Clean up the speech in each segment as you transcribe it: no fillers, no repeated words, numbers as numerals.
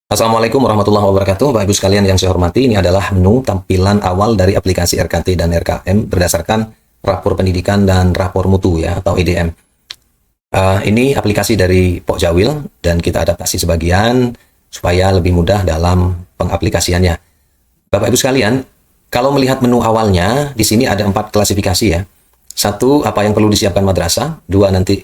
Assalamualaikum warahmatullahi wabarakatuh. Bapak Ibu sekalian yang saya hormati, ini adalah menu tampilan awal dari aplikasi RKT dan RKM berdasarkan rapor pendidikan dan rapor mutu ya atau EDM. Ini aplikasi dari Pok Jawil dan kita adaptasi sebagian supaya lebih mudah dalam pengaplikasiannya. Bapak Ibu sekalian, kalau melihat menu awalnya, di sini ada 4 klasifikasi ya. 1, apa yang perlu disiapkan madrasah. 2, nanti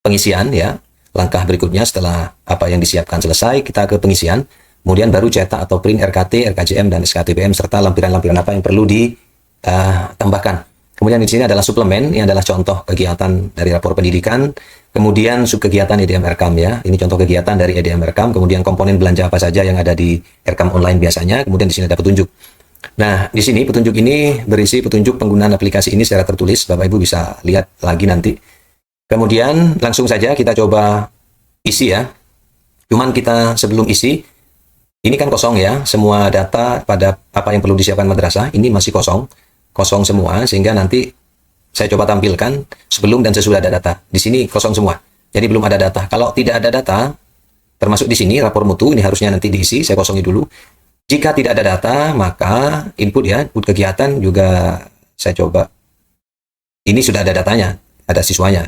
pengisian ya. Langkah berikutnya setelah apa yang disiapkan selesai, kita ke pengisian. Kemudian baru cetak atau print RKT, RKJM, dan SKTPM, serta lampiran-lampiran apa yang perlu ditambahkan. Kemudian di sini adalah suplemen, ini adalah contoh kegiatan dari rapor pendidikan. Kemudian subkegiatan EDM RKAM ya, ini contoh kegiatan dari EDM RKAM. Kemudian komponen belanja apa saja yang ada di RKAM online biasanya. Kemudian di sini ada petunjuk. Nah, di sini petunjuk ini berisi petunjuk penggunaan aplikasi ini secara tertulis. Bapak Ibu bisa lihat lagi nanti. Kemudian langsung saja kita coba isi ya. Cuman kita sebelum isi, ini kan kosong ya. Semua data pada apa yang perlu disiapkan madrasah, ini masih kosong. Kosong semua, sehingga nanti saya coba tampilkan sebelum dan sesudah ada data. Di sini kosong semua. Jadi belum ada data. Kalau tidak ada data, termasuk di sini rapor mutu, ini harusnya nanti diisi, saya kosongi dulu. Jika tidak ada data, maka input ya, input kegiatan juga saya coba. Ini sudah ada datanya, ada siswanya.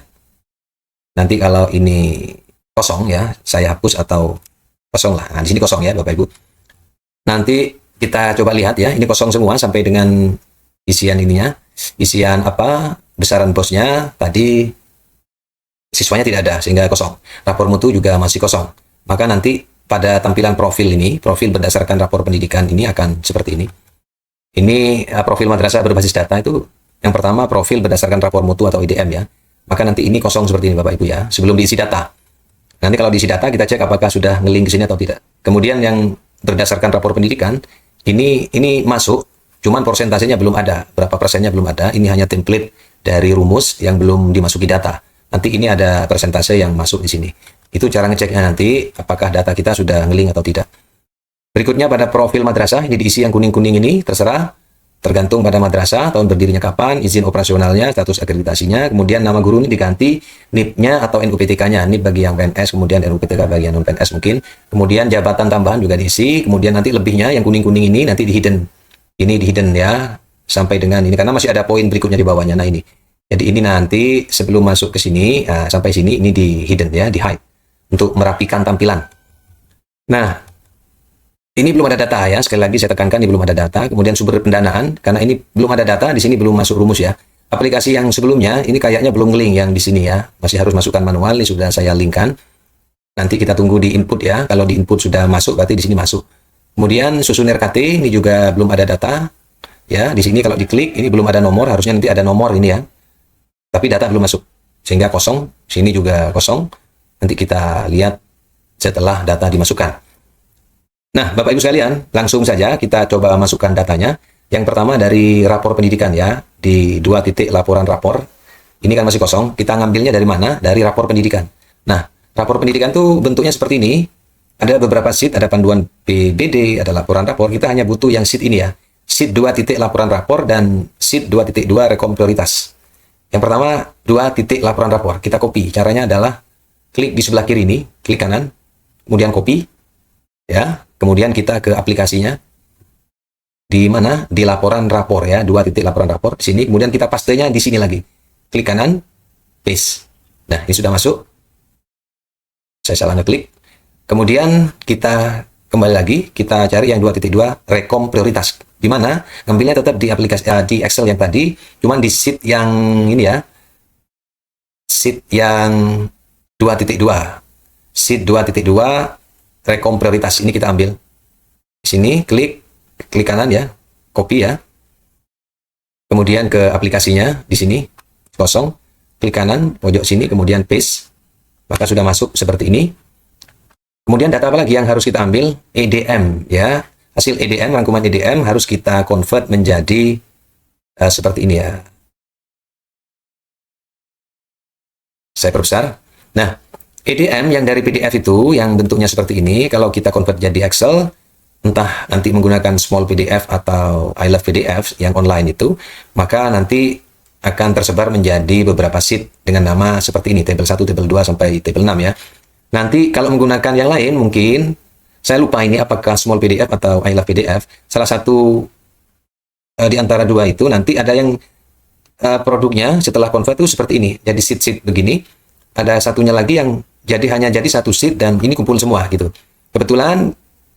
Nanti kalau ini kosong ya, saya hapus atau kosong lah. Nah, di sini kosong ya Bapak Ibu. Nanti kita coba lihat ya, ini kosong semua sampai dengan isian ininya. Isian apa, besaran bosnya, tadi siswanya tidak ada sehingga kosong. Rapor mutu juga masih kosong. Maka nanti pada tampilan profil ini, profil berdasarkan rapor pendidikan ini akan seperti ini. Ini profil madrasah berbasis data itu yang pertama profil berdasarkan rapor mutu atau IDM ya. Maka nanti ini kosong seperti ini Bapak Ibu ya, sebelum diisi data. Nanti kalau diisi data kita cek apakah sudah nge-link ke sini atau tidak. Kemudian yang berdasarkan rapor pendidikan, ini masuk, cuman persentasenya belum ada. Berapa persennya belum ada, ini hanya template dari rumus yang belum dimasuki data. Nanti ini ada persentase yang masuk di sini. Itu cara ngeceknya nanti, apakah data kita sudah nge-link atau tidak. Berikutnya pada profil madrasah, ini diisi yang kuning-kuning ini, terserah. Tergantung pada madrasah, tahun berdirinya kapan, izin operasionalnya, status akreditasinya, kemudian nama guru ini diganti, NIP-nya atau NUPTK-nya, NIP bagi yang PNS, kemudian NUPTK bagi yang non-PNS mungkin, kemudian jabatan tambahan juga diisi, kemudian nanti lebihnya yang kuning-kuning ini nanti di hidden, ini di hidden ya, sampai dengan ini, karena masih ada poin berikutnya di bawahnya, nah ini. Jadi ini nanti sebelum masuk ke sini, sampai sini, ini di hidden ya, di hide, untuk merapikan tampilan. Nah, ini belum ada data ya, sekali lagi saya tekankan ini belum ada data. Kemudian sumber pendanaan, karena ini belum ada data, di sini belum masuk rumus ya. Aplikasi yang sebelumnya, ini kayaknya belum link yang di sini ya. Masih harus masukkan manual, ini sudah saya linkkan. Nanti kita tunggu di input ya, kalau di input sudah masuk, berarti di sini masuk. Kemudian susun RKT, ini juga belum ada data. Ya, di sini kalau diklik, ini belum ada nomor, harusnya nanti ada nomor ini ya. Tapi data belum masuk, sehingga kosong, sini juga kosong. Nanti kita lihat setelah data dimasukkan. Nah, Bapak Ibu sekalian, langsung saja kita coba masukkan datanya. Yang pertama dari rapor pendidikan ya, di 2 titik laporan rapor. Ini kan masih kosong, kita ngambilnya dari mana? Dari rapor pendidikan. Nah, rapor pendidikan tuh bentuknya seperti ini. Ada beberapa sheet, ada panduan PBD, ada laporan rapor. Kita hanya butuh yang sheet ini ya. Sheet 2 titik laporan rapor dan sheet 2.2 rekom prioritas. Yang pertama, 2 titik laporan rapor. Kita copy. Caranya adalah klik di sebelah kiri ini, klik kanan, kemudian copy. Ya, kemudian kita ke aplikasinya. Di mana? Di laporan rapor ya, 2 titik laporan rapor di sini. Kemudian kita pastenya di sini lagi. Klik kanan, paste. Nah, ini sudah masuk. Saya salah ngeklik. Kemudian kita kembali lagi, kita cari yang 2.2 rekom prioritas. Di mana? Ngambilnya tetap di aplikasi di Excel yang tadi, cuman di sheet yang ini ya. Sheet yang 2.2. Sheet 2.2 rekom prioritas ini kita ambil. Di sini klik kanan ya, copy ya. Kemudian ke aplikasinya di sini kosong, klik kanan pojok sini kemudian paste. Maka sudah masuk seperti ini. Kemudian data apa lagi yang harus kita ambil? EDM ya. Hasil EDM, rangkuman EDM harus kita convert menjadi seperti ini ya. Saya perbesar. Nah, EDM yang dari PDF itu, yang bentuknya seperti ini, kalau kita convert jadi Excel, entah nanti menggunakan small PDF atau I Love PDF yang online itu, maka nanti akan tersebar menjadi beberapa sheet dengan nama seperti ini, tabel 1, tabel 2, sampai tabel 6 ya. Nanti kalau menggunakan yang lain, mungkin Saya lupa ini apakah small PDF atau I love PDF. Salah satu di antara dua itu nanti ada yang produknya setelah convert itu seperti ini. Jadi sheet begini. Ada satunya lagi yang hanya jadi satu sheet dan ini kumpul semua gitu. Kebetulan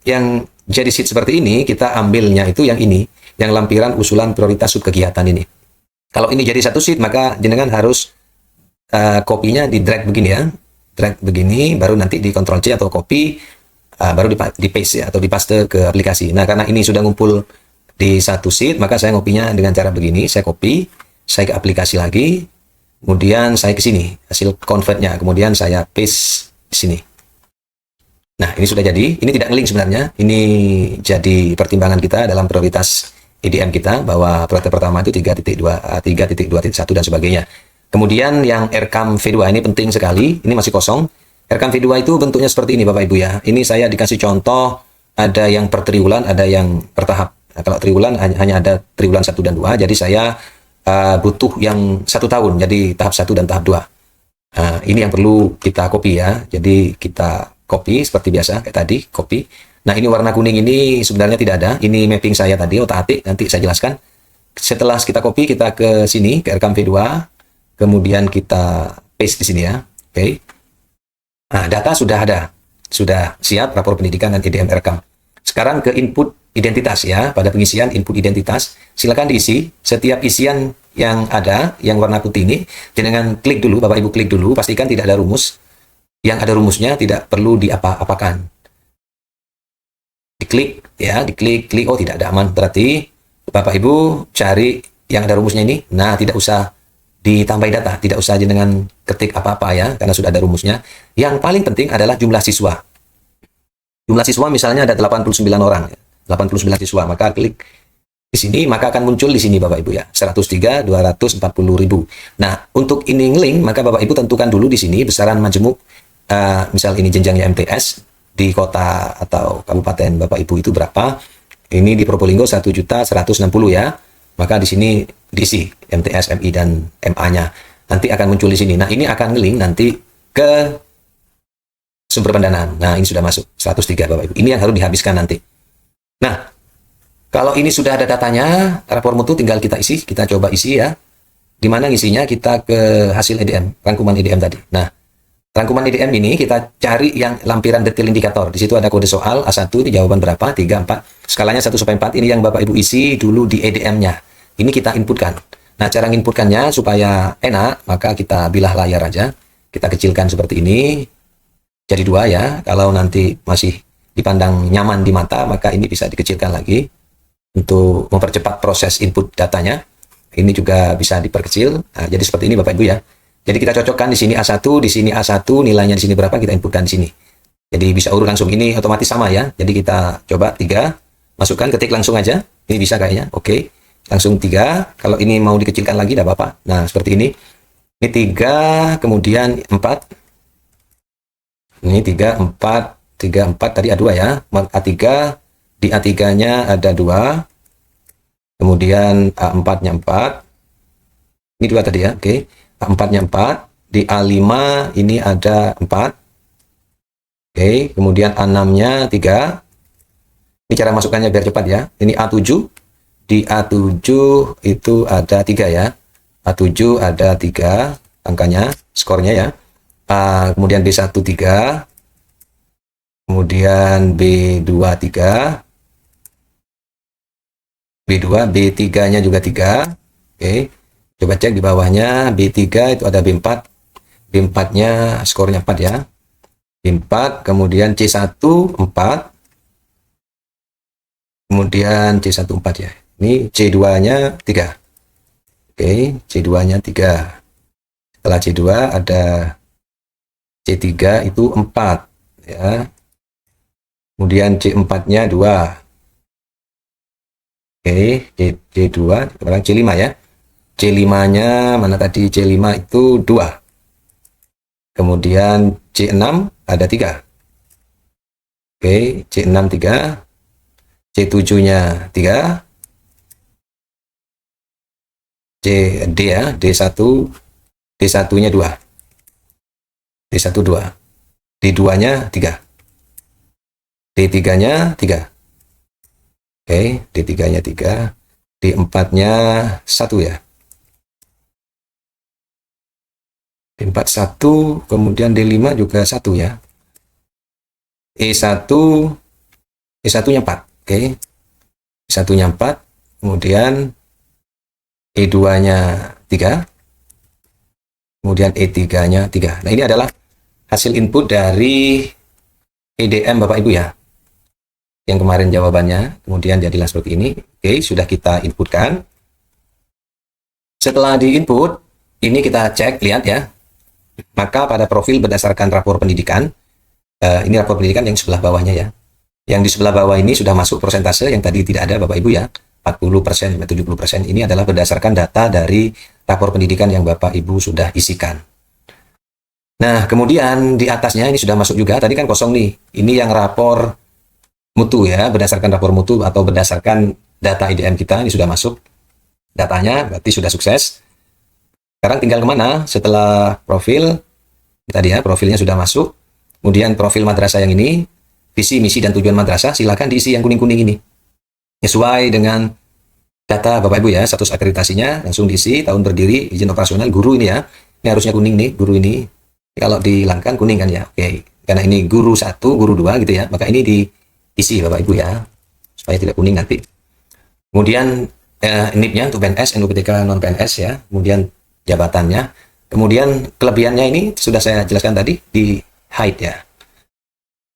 yang jadi sheet seperti ini kita ambilnya itu yang ini, yang lampiran usulan prioritas subkegiatan ini. Kalau ini jadi satu sheet maka jenengan harus kopinya di drag begini ya. Drag begini baru nanti di Ctrl C atau copy baru di paste ya, atau di paste ke aplikasi. Nah, karena ini sudah ngumpul di satu sheet, maka saya ngopinya dengan cara begini. Saya copy, saya ke aplikasi lagi, kemudian saya ke sini, hasil convertnya, kemudian saya paste di sini. Nah, ini sudah jadi. Ini tidak nge-link sebenarnya. Ini jadi pertimbangan kita dalam prioritas EDM kita, bahwa prioritas pertama itu 3.2, 3.2.1 dan sebagainya. Kemudian yang RCAM V2 ini penting sekali. Ini masih kosong. RCAM V2 itu bentuknya seperti ini Bapak Ibu ya. Ini saya dikasih contoh, ada yang per triwulan, ada yang per tahap. Nah, kalau triwulan hanya ada triwulan 1 dan 2, jadi saya butuh yang 1 tahun, jadi tahap 1 dan tahap 2. Ini yang perlu kita copy ya. Jadi kita copy seperti biasa kayak tadi, copy. Nah, ini warna kuning ini sebenarnya tidak ada. Ini mapping saya tadi, otak-atik, nanti saya jelaskan. Setelah kita copy, kita ke sini, ke RCAM V2, kemudian kita paste di sini ya. Oke. Nah, data sudah ada. Sudah siap rapor pendidikan dan EDM RCAM. Sekarang ke input identitas ya. Pada pengisian input identitas, silakan diisi setiap isian yang ada, yang warna putih ini, dengan klik dulu, Bapak Ibu klik dulu, pastikan tidak ada rumus. Yang ada rumusnya tidak perlu diapa-apakan. Diklik ya, diklik, oh tidak ada, aman. Berarti Bapak Ibu cari yang ada rumusnya ini. Nah, tidak usah ditambahi data, tidak usah dengan ketik apa-apa ya, karena sudah ada rumusnya. Yang paling penting adalah jumlah siswa. Jumlah siswa misalnya ada 89 orang, 89 siswa, maka klik di sini, maka akan muncul di sini Bapak Ibu ya, 103, 240.000. Nah, untuk ini nge-link, maka Bapak Ibu tentukan dulu di sini besaran majemuk, misal ini jenjangnya MTS, di kota atau kabupaten Bapak Ibu itu berapa. Ini di Probolinggo 1.160.000 ya. Maka di sini diisi MTS, MI, dan MA-nya. Nanti akan muncul di sini. Nah, ini akan nge-link nanti ke sumber pendanaan. Nah, ini sudah masuk 103 Bapak Ibu. Ini yang harus dihabiskan nanti. Nah, kalau ini sudah ada datanya, rapor mutu tinggal kita isi, kita coba isi ya. Di mana ngisinya kita ke hasil EDM, rangkuman EDM tadi. Nah, rangkuman EDM ini kita cari yang lampiran detail indikator. Di situ ada kode soal A1, ini jawaban berapa, 3, 4. Skalanya 1-4, ini yang Bapak Ibu isi dulu di EDM-nya. Ini kita inputkan. Nah, cara inputkannya supaya enak, maka kita bilah layar aja. Kita kecilkan seperti ini. Jadi 2 ya. Kalau nanti masih dipandang nyaman di mata, maka ini bisa dikecilkan lagi untuk mempercepat proses input datanya. Ini juga bisa diperkecil. Nah, jadi seperti ini Bapak Ibu ya. Jadi kita cocokkan di sini A1, di sini A1, nilainya di sini berapa, kita inputkan di sini. Jadi bisa urut langsung, ini otomatis sama ya. Jadi kita coba 3, masukkan, ketik langsung aja. Ini bisa kayaknya, oke. Langsung 3, kalau ini mau dikecilkan lagi, tidak apa-apa. Nah, seperti ini. Ini 3, kemudian 4. Ini 3, 4, tadi A2 ya. A3, di A3-nya ada 2. Kemudian A4-nya 4. Ini 2 tadi ya, oke. A4-nya 4. Di A5 ini ada 4. Oke, kemudian A6-nya 3. Ini cara masukkannya biar cepat ya. Ini A7. Di A7 itu ada 3 ya. A7 ada 3 angkanya, skornya ya. Kemudian B1 3. Kemudian B2 3. B2, B3-nya juga 3. Oke. Coba cek di bawahnya, B3 itu ada B4. B4-nya skornya 4 ya. B4, kemudian C1 4. Kemudian C1 4 ya. Ini C2-nya 3. Oke, C2-nya 3. Setelah C2 ada C3 itu 4 ya. Kemudian C4-nya 2. Oke, C2, sekarang C5 ya. C5-nya mana tadi? C5 itu 2. Kemudian C6 ada 3. Oke, C6 3. C7-nya 3. D ya, D1, D1-nya 2. D1 2. D2-nya 3. D3-nya 3. Oke, D3-nya 3. D4-nya 1 ya. D4 1, kemudian D5 juga 1 ya. E1, E1-nya 4. Oke. E1-nya 4, kemudian E2-nya 3, kemudian E3-nya 3. Nah, ini adalah hasil input dari EDM Bapak Ibu ya. Yang kemarin jawabannya, kemudian jadilah seperti ini. Oke, sudah kita inputkan. Setelah di-input, ini kita cek, lihat ya. Maka pada profil berdasarkan rapor pendidikan, ini rapor pendidikan yang sebelah bawahnya ya. Yang di sebelah bawah ini sudah masuk persentase yang tadi tidak ada Bapak Ibu ya. 40% sampai 70%. Ini adalah berdasarkan data dari rapor pendidikan yang Bapak Ibu sudah isikan. Nah, kemudian di atasnya ini sudah masuk juga. Tadi kan kosong nih. Ini yang rapor mutu ya, berdasarkan rapor mutu atau berdasarkan data IDM kita. Ini sudah masuk datanya, berarti sudah sukses. Sekarang tinggal kemana? Setelah profil, tadi ya, profilnya sudah masuk. Kemudian profil madrasah yang ini, visi, misi, dan tujuan madrasah, silakan diisi yang kuning-kuning ini. Sesuai dengan data Bapak Ibu ya, status akreditasinya, langsung diisi, tahun berdiri, izin operasional, guru ini ya. Ini harusnya kuning nih, guru ini. Kalau dihilangkan kuning kan ya, oke. Karena ini guru 1, guru 2 gitu ya, maka ini diisi Bapak Ibu ya, supaya tidak kuning nanti. Kemudian NIP-nya untuk PNS, NUPTK non-PNS ya, kemudian jabatannya, kemudian kelebihannya ini sudah saya jelaskan tadi, di hide ya,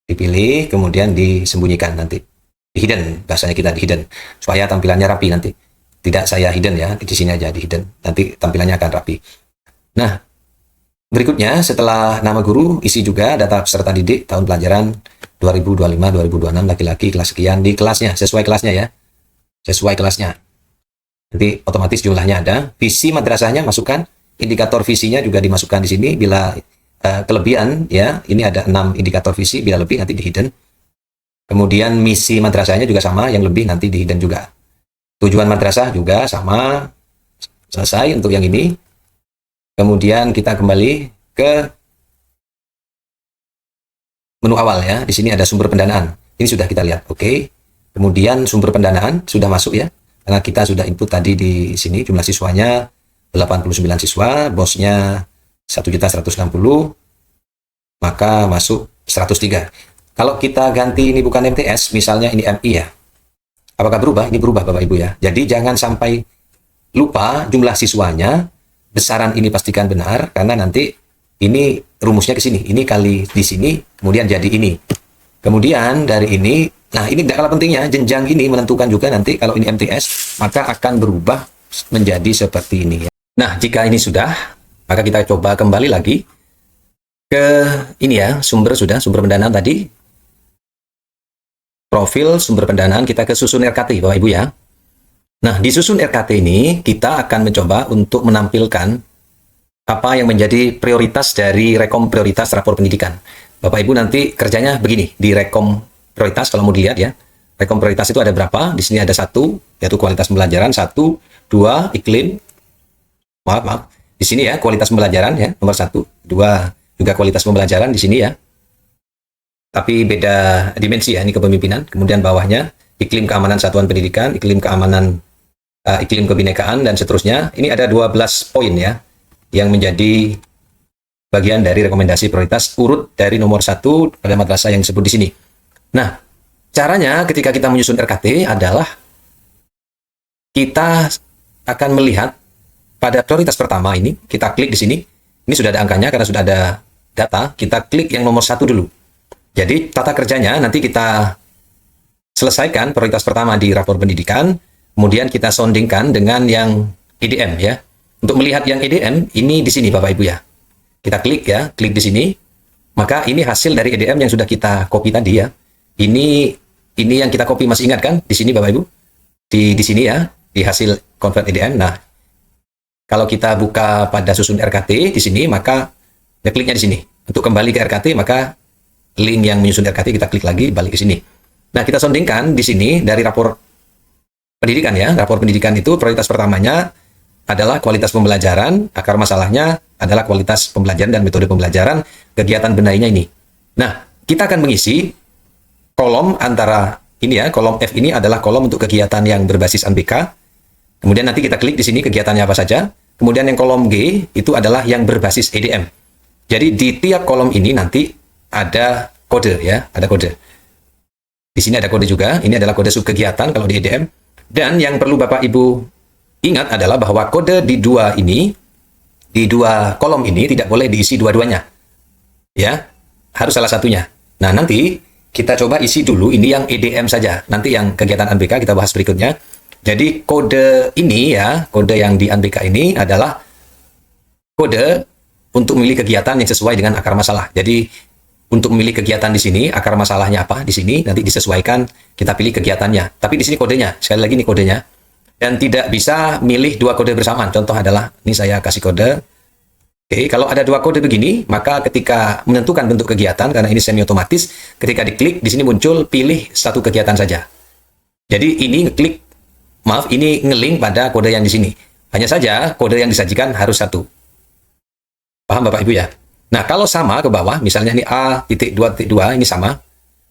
dipilih, kemudian disembunyikan nanti, di hidden, bahasanya kita di hidden, supaya tampilannya rapi nanti, tidak saya hidden ya, di sini aja di hidden, nanti tampilannya akan rapi. Nah, berikutnya setelah nama guru, isi juga data peserta didik tahun pelajaran 2025-2026 laki-laki kelas sekian di kelasnya, sesuai kelasnya ya, sesuai kelasnya. Nanti otomatis jumlahnya ada. Visi madrasahnya masukkan, indikator visinya juga dimasukkan di sini. Bila kelebihan ya, ini ada 6 indikator visi, bila lebih nanti di hidden. Kemudian misi madrasahnya juga sama, yang lebih nanti di hidden juga. Tujuan madrasah juga sama, selesai untuk yang ini. Kemudian kita kembali ke menu awal ya. Di sini ada sumber pendanaan. Ini sudah kita lihat, oke. Kemudian sumber pendanaan sudah masuk ya. Karena kita sudah input tadi di sini jumlah siswanya 89 siswa, bosnya 1.160.000, maka masuk 103. Kalau kita ganti ini bukan MTS, misalnya ini MI ya, apakah berubah? Ini berubah Bapak Ibu ya. Jadi jangan sampai lupa jumlah siswanya, besaran ini pastikan benar, karena nanti ini rumusnya ke sini, ini kali di sini, kemudian jadi ini. Kemudian dari ini, nah ini tidak kalah pentingnya, jenjang ini menentukan juga nanti kalau ini MTS, maka akan berubah menjadi seperti ini ya. Nah, jika ini sudah, maka kita coba kembali lagi ke ini ya, sumber pendanaan tadi. Profil sumber pendanaan, kita ke susun RKT Bapak Ibu ya. Nah, di susun RKT ini kita akan mencoba untuk menampilkan apa yang menjadi prioritas dari rekom prioritas rapor pendidikan. Bapak Ibu nanti kerjanya begini, di rekom prioritas kalau mau dilihat ya. Rekom prioritas itu ada berapa? Di sini ada 1, yaitu kualitas pembelajaran, 1, 2, iklim. Maaf. Di sini ya, kualitas pembelajaran ya, nomor 1, 2, juga kualitas pembelajaran di sini ya. Tapi beda dimensi ya, ini kepemimpinan. Kemudian bawahnya, iklim keamanan satuan pendidikan, iklim keamanan, iklim kebinekaan, dan seterusnya. Ini ada 12 poin ya, yang menjadi bagian dari rekomendasi prioritas urut dari nomor 1 pada madrasah yang disebut di sini. Nah, caranya ketika kita menyusun RKT adalah kita akan melihat pada prioritas pertama ini, kita klik di sini. Ini sudah ada angkanya karena sudah ada data. Kita klik yang nomor 1 dulu. Jadi tata kerjanya nanti kita selesaikan prioritas pertama di rapor pendidikan, kemudian kita soundingkan dengan yang EDM ya. Untuk melihat yang EDM ini di sini Bapak Ibu ya. Kita klik ya, klik di sini. Maka ini hasil dari EDM yang sudah kita copy tadi ya. Ini yang kita copy, masih ingat kan? Di sini Bapak Ibu. Di sini ya, di hasil convert EDM. Nah, kalau kita buka pada susun RKT di sini, maka kliknya di sini. Untuk kembali ke RKT, maka link yang menyusun RKT kita klik lagi, balik ke sini. Nah, kita soundingkan di sini dari rapor pendidikan ya. Rapor pendidikan itu prioritas pertamanya adalah kualitas pembelajaran, akar masalahnya adalah kualitas pembelajaran dan metode pembelajaran, kegiatan benahinya ini. Nah, kita akan mengisi kolom antara ini ya, kolom F ini adalah kolom untuk kegiatan yang berbasis ANBK. Kemudian nanti kita klik di sini kegiatannya apa saja. Kemudian yang kolom G itu adalah yang berbasis EDM. Jadi di tiap kolom ini nanti ada kode ya, ada kode. Di sini ada kode juga, ini adalah kode subkegiatan kalau di EDM. Dan yang perlu Bapak Ibu ingat adalah bahwa kode di dua ini, di dua kolom ini tidak boleh diisi dua-duanya. Ya, harus salah satunya. Nah, nanti kita coba isi dulu ini yang EDM saja. Nanti yang kegiatan ANBK kita bahas berikutnya. Jadi kode ini ya, kode yang di ANBK ini adalah kode untuk memilih kegiatan yang sesuai dengan akar masalah. Jadi untuk memilih kegiatan di sini, akar masalahnya apa di sini, nanti disesuaikan, kita pilih kegiatannya. Tapi di sini kodenya, sekali lagi ini kodenya. Dan tidak bisa milih dua kode bersamaan. Contoh adalah, ini saya kasih kode. Oke, kalau ada dua kode begini, maka ketika menentukan bentuk kegiatan, karena ini semi otomatis, ketika diklik, di sini muncul pilih satu kegiatan saja. Jadi ini ngeklik, maaf, ini ngelink pada kode yang di sini. Hanya saja kode yang disajikan harus satu. Paham Bapak Ibu ya? Nah, kalau sama ke bawah, misalnya ini A.2.2 ini sama,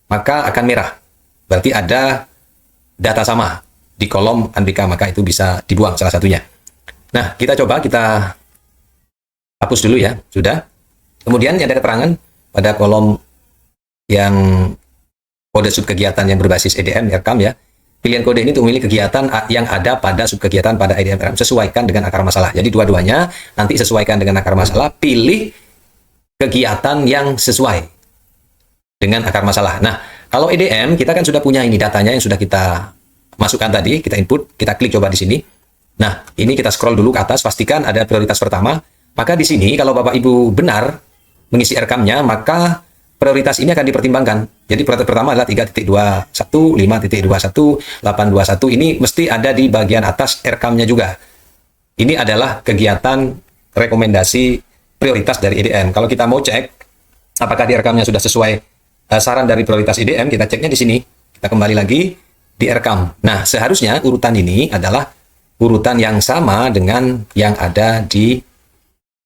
maka akan merah. Berarti ada data sama di kolom ANBK, maka itu bisa dibuang salah satunya. Nah, kita coba, kita hapus dulu ya, sudah. Kemudian ada keterangan pada kolom yang kode subkegiatan yang berbasis EDM, RKAM ya. Pilihan kode ini untuk memilih kegiatan yang ada pada subkegiatan pada EDM RKAM. Sesuaikan dengan akar masalah. Jadi dua-duanya nanti sesuaikan dengan akar masalah, pilih kegiatan yang sesuai dengan akar masalah. Nah, kalau EDM, kita kan sudah punya ini datanya yang sudah kita masukkan tadi, kita input, kita klik coba di sini. Nah, ini kita scroll dulu ke atas, pastikan ada prioritas pertama. Maka di sini, kalau Bapak Ibu benar mengisi RKAM-nya, maka prioritas ini akan dipertimbangkan. Jadi prioritas pertama adalah 3.21, 5.21, 8.21. Ini mesti ada di bagian atas RKAM-nya juga. Ini adalah kegiatan rekomendasi prioritas dari EDM. Kalau kita mau cek apakah di RKAM-nya sudah sesuai saran dari prioritas EDM, kita ceknya di sini. Kita kembali lagi di RKAM. Nah, seharusnya urutan ini adalah urutan yang sama dengan yang ada di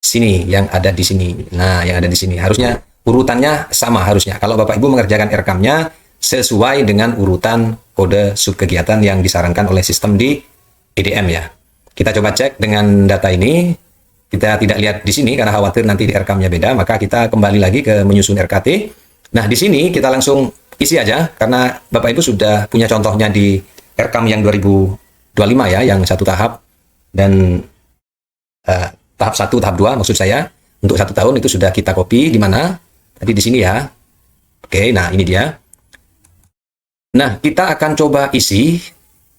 sini, yang ada di sini. Nah, yang ada di sini harusnya urutannya sama harusnya. Kalau Bapak Ibu mengerjakan RKAM-nya sesuai dengan urutan kode subkegiatan yang disarankan oleh sistem di EDM ya. Kita coba cek dengan data ini. Kita tidak lihat di sini karena khawatir nanti di RKAM-nya beda, maka kita kembali lagi ke menyusun RKT. Nah, di sini kita langsung isi aja karena Bapak Ibu sudah punya contohnya di RKAM yang 2025 ya, yang satu tahap dan tahap 1, tahap 2 maksud saya. Untuk 1 tahun itu sudah kita copy di mana? Tadi di sini ya. Oke, nah ini dia. Nah, kita akan coba isi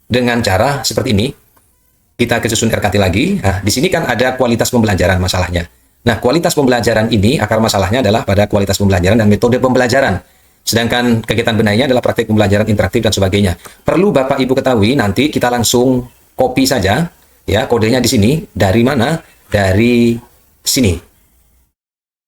dengan cara seperti ini. Kita ke susun RKT lagi. Nah, di sini kan ada kualitas pembelajaran masalahnya. Nah, kualitas pembelajaran ini, akar masalahnya adalah pada kualitas pembelajaran dan metode pembelajaran. Sedangkan kegiatan benahnya adalah praktik pembelajaran interaktif dan sebagainya. Perlu Bapak Ibu ketahui, nanti kita langsung copy saja. Ya, kodenya di sini. Dari mana? Dari sini.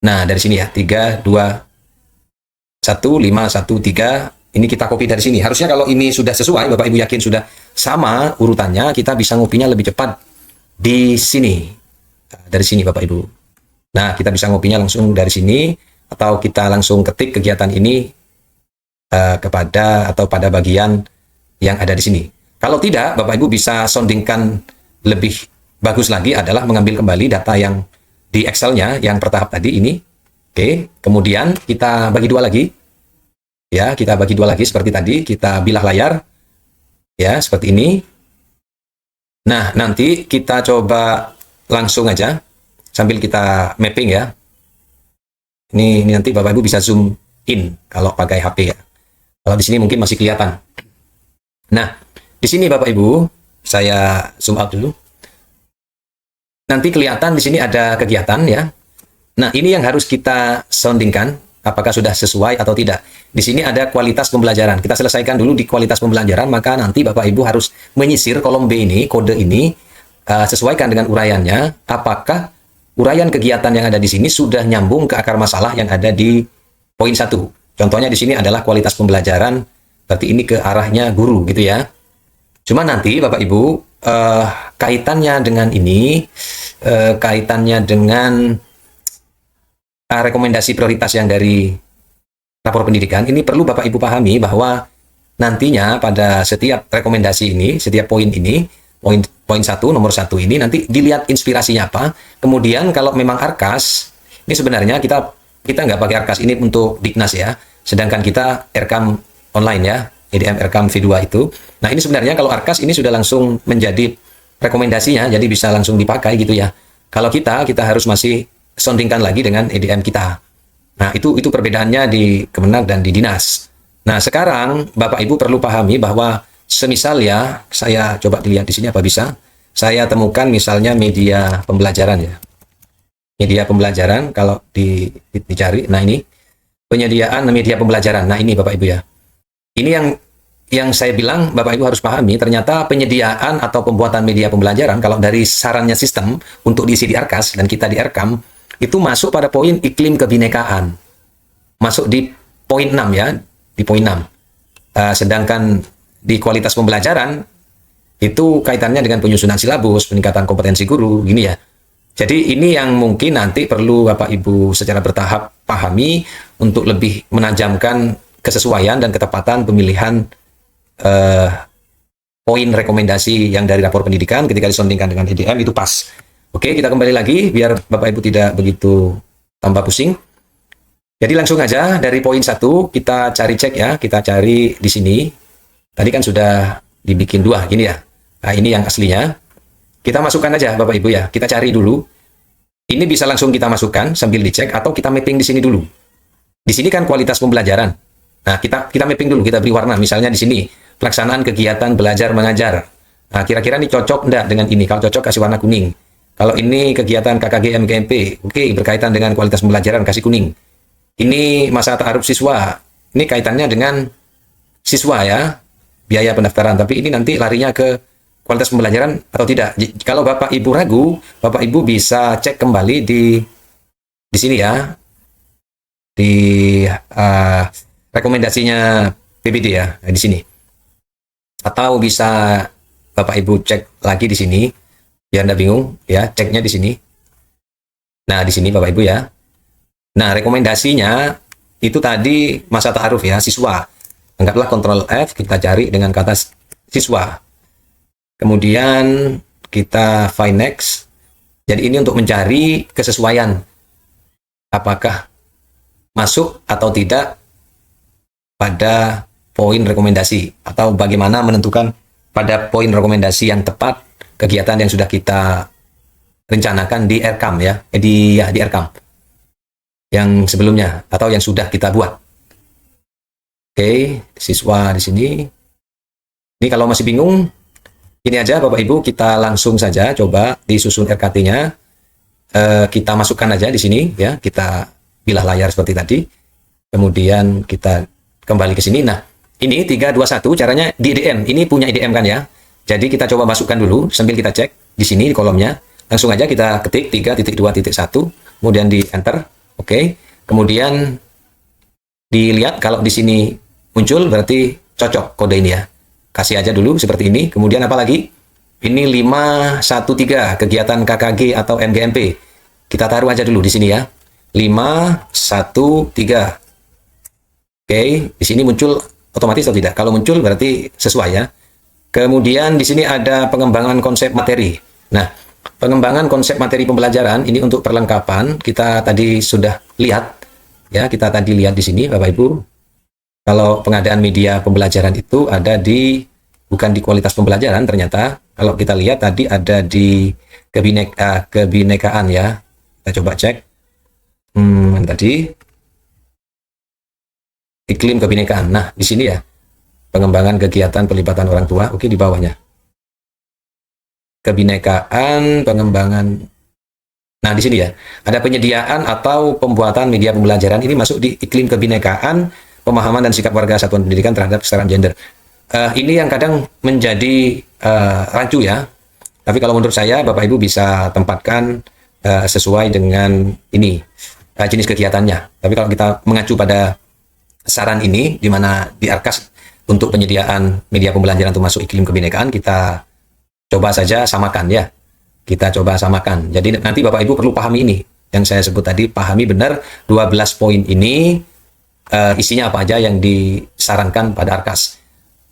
Nah, dari sini ya, 3, 2, 1, 5, 1, 3. Ini kita copy dari sini. Harusnya kalau ini sudah sesuai, Bapak Ibu yakin sudah sama urutannya, kita bisa ngopinya lebih cepat di sini. Dari sini Bapak Ibu. Nah, kita bisa ngopinya langsung dari sini, atau kita langsung ketik kegiatan ini kepada atau pada bagian yang ada di sini. Kalau tidak, Bapak Ibu bisa soundingkan lebih bagus lagi adalah mengambil kembali data yang di Excel-nya yang per tahap tadi ini. Oke, kemudian kita bagi dua lagi. Ya, kita bagi dua lagi seperti tadi, kita bilah layar. Ya, seperti ini. Nah, nanti kita coba langsung aja sambil kita mapping ya. Ini nanti Bapak Ibu bisa zoom in kalau pakai HP ya. Kalau di sini mungkin masih kelihatan. Nah, di sini Bapak Ibu, saya zoom out dulu. Nanti kelihatan di sini ada kegiatan ya. Nah, ini yang harus kita soundingkan, apakah sudah sesuai atau tidak. Di sini ada kualitas pembelajaran. Kita selesaikan dulu di kualitas pembelajaran, maka nanti Bapak Ibu harus menyisir kolom B ini, kode ini, sesuaikan dengan uraiannya, apakah uraian kegiatan yang ada di sini sudah nyambung ke akar masalah yang ada di poin 1. Contohnya di sini adalah kualitas pembelajaran, berarti ini ke arahnya guru gitu ya. Cuma nanti Bapak Ibu, kaitannya dengan ini, kaitannya dengan rekomendasi prioritas yang dari rapor pendidikan, ini perlu Bapak Ibu pahami bahwa nantinya pada setiap rekomendasi ini, setiap poin ini, poin 1, nomor 1 ini nanti dilihat inspirasinya apa. Kemudian kalau memang Arkas, ini sebenarnya kita nggak pakai Arkas ini untuk Dignas ya, sedangkan kita Erkam online ya, EDM Erkam V2 itu. Nah ini sebenarnya kalau Arkas ini sudah langsung menjadi rekomendasinya, jadi bisa langsung dipakai gitu ya. Kalau kita harus masih soundingkan lagi dengan EDM kita. Nah itu perbedaannya di Kemenag dan di Dinas. Nah, sekarang Bapak Ibu perlu pahami bahwa semisal ya, saya coba dilihat di sini apa bisa. Saya temukan misalnya media pembelajaran ya. Media pembelajaran kalau dicari, nah ini penyediaan media pembelajaran. Nah, ini Bapak Ibu ya. Ini yang saya bilang Bapak Ibu harus pahami, ternyata penyediaan atau pembuatan media pembelajaran kalau dari sarannya sistem untuk diisi di Arkas dan kita di Erkam itu masuk pada poin iklim kebinekaan. Masuk di poin 6 ya. Di poin 6. Sedangkan di kualitas pembelajaran itu kaitannya dengan penyusunan silabus, peningkatan kompetensi guru, gini ya. Jadi ini yang mungkin nanti perlu Bapak Ibu secara bertahap pahami untuk lebih menajamkan kesesuaian dan ketepatan pemilihan poin rekomendasi yang dari rapor pendidikan ketika disondingkan dengan EDM itu pas. Oke, kita kembali lagi biar Bapak Ibu tidak begitu tambah pusing. Jadi langsung aja dari poin 1 kita cari cek ya, kita cari di sini. Tadi kan sudah dibikin 2 gini ya. Nah, ini yang aslinya. Kita masukkan aja Bapak Ibu ya. Kita cari dulu. Ini bisa langsung kita masukkan sambil dicek atau kita mapping di sini dulu. Di sini kan kualitas pembelajaran. Nah, kita mapping dulu, kita beri warna. Misalnya di sini pelaksanaan kegiatan belajar mengajar. Nah, kira-kira ini cocok enggak dengan ini? Kalau cocok kasih warna kuning. Kalau ini kegiatan KKG MGMP, oke, berkaitan dengan kualitas pembelajaran kasih kuning. Ini masa ta'aruf siswa. Ini kaitannya dengan siswa ya, biaya pendaftaran. Tapi ini nanti larinya ke kualitas pembelajaran atau tidak. Kalau Bapak Ibu ragu, Bapak Ibu bisa cek kembali di sini ya, di rekomendasinya PBD ya, di sini. Atau bisa Bapak Ibu cek lagi di sini, biar Anda bingung ya, ceknya di sini. Nah, di sini Bapak Ibu ya. Nah, rekomendasinya itu tadi masa ta'aruf ya, siswa. Anggaplah Ctrl F, kita cari dengan kata siswa. Kemudian kita find next. Jadi ini untuk mencari kesesuaian. Apakah masuk atau tidak pada poin rekomendasi. Atau bagaimana menentukan pada poin rekomendasi yang tepat kegiatan yang sudah kita rencanakan di Erkam ya. Di Erkam. Yang sebelumnya atau yang sudah kita buat. Oke, siswa di sini. Ini kalau masih bingung, ini aja Bapak Ibu, kita langsung saja coba disusun RKT-nya. Kita masukkan aja di sini ya, kita pilah layar seperti tadi. Kemudian kita kembali ke sini. Nah, ini 321 caranya di IDM. Ini punya IDM kan ya. Jadi kita coba masukkan dulu sambil kita cek di sini di kolomnya. Langsung aja kita ketik 3.2.1, kemudian di enter. Oke, kemudian dilihat kalau di sini muncul berarti cocok kode ini ya. Kasih aja dulu seperti ini. Kemudian apa lagi? Ini 513 kegiatan KKG atau MGMP. Kita taruh aja dulu di sini ya. 513. Oke, di sini muncul otomatis atau tidak? Kalau muncul berarti sesuai ya. Kemudian di sini ada pengembangan konsep materi. Nah, pengembangan konsep materi pembelajaran ini untuk perlengkapan kita tadi sudah lihat ya, kita tadi lihat di sini Bapak Ibu. Kalau pengadaan media pembelajaran itu ada bukan di kualitas pembelajaran ternyata. Kalau kita lihat tadi ada di kebinekaan ya. Kita coba cek. Tadi iklim kebinekaan. Nah, di sini ya. Pengembangan kegiatan pelibatan orang tua. Oke, di bawahnya. Kebinekaan, pengembangan. Nah, di sini ya, ada penyediaan atau pembuatan media pembelajaran ini masuk di iklim kebinekaan, pemahaman dan sikap warga satuan pendidikan terhadap kesetaraan gender. Ini yang kadang menjadi rancu ya. Tapi kalau menurut saya, Bapak Ibu bisa tempatkan sesuai dengan ini jenis kegiatannya. Tapi kalau kita mengacu pada saran ini, di mana di Arkas untuk penyediaan media pembelajaran untuk masuk iklim kebinekaan, kita coba saja samakan ya. Kita coba samakan. Jadi nanti Bapak Ibu perlu pahami ini. Yang saya sebut tadi, pahami benar 12 poin ini isinya apa aja yang disarankan pada Arkas.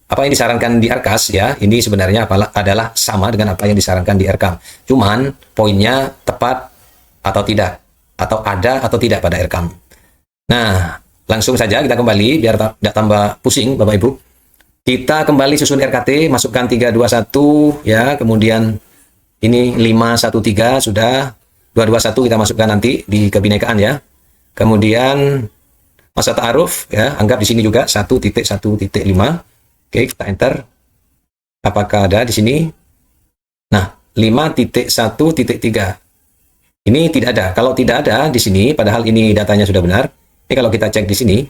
Apa yang disarankan di Arkas ya, ini sebenarnya adalah sama dengan apa yang disarankan di Erkam. Cuman poinnya tepat atau tidak, atau ada atau tidak pada Erkam. Nah, langsung saja kita kembali biar tidak tambah pusing Bapak Ibu. Kita kembali susun RKT, masukkan 321 ya, kemudian ini 513 sudah, 221 kita masukkan nanti di kebinekaan ya. Kemudian masa ta'aruf ya, anggap di sini juga 1.1.5. Oke, kita enter. Apakah ada di sini? Nah, 5.1.3. Ini tidak ada. Kalau tidak ada di sini, padahal ini datanya sudah benar. Ini kalau kita cek di sini,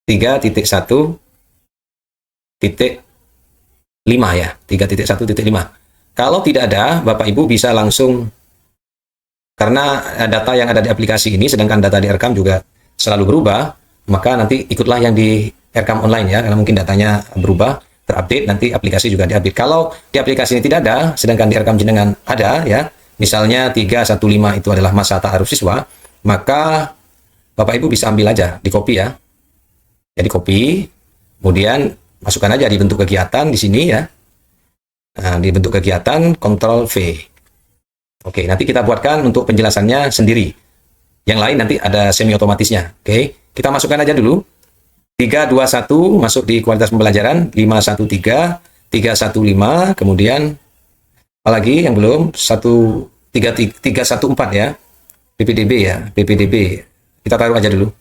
3.1.5 ya, 3.1.5. Kalau tidak ada, Bapak Ibu bisa langsung, karena data yang ada di aplikasi ini, sedangkan data di Erkam juga selalu berubah, maka nanti ikutlah yang di Erkam online ya, karena mungkin datanya berubah, terupdate, nanti aplikasi juga diupdate. Kalau di aplikasi ini tidak ada, sedangkan di Erkam jenengan ada ya, misalnya 315 itu adalah masa ta'aruf siswa, maka Bapak Ibu bisa ambil aja, di copy ya. Jadi copy, kemudian masukkan aja di bentuk kegiatan di sini ya. Nah, di bentuk kegiatan, Ctrl V. Oke, nanti kita buatkan untuk penjelasannya sendiri. Yang lain nanti ada semi otomatisnya. Oke, kita masukkan aja dulu. 321 masuk di kualitas pembelajaran, 513, 315, kemudian apalagi yang belum 314 ya. PPDB ya, PPDB. Kita taruh aja dulu.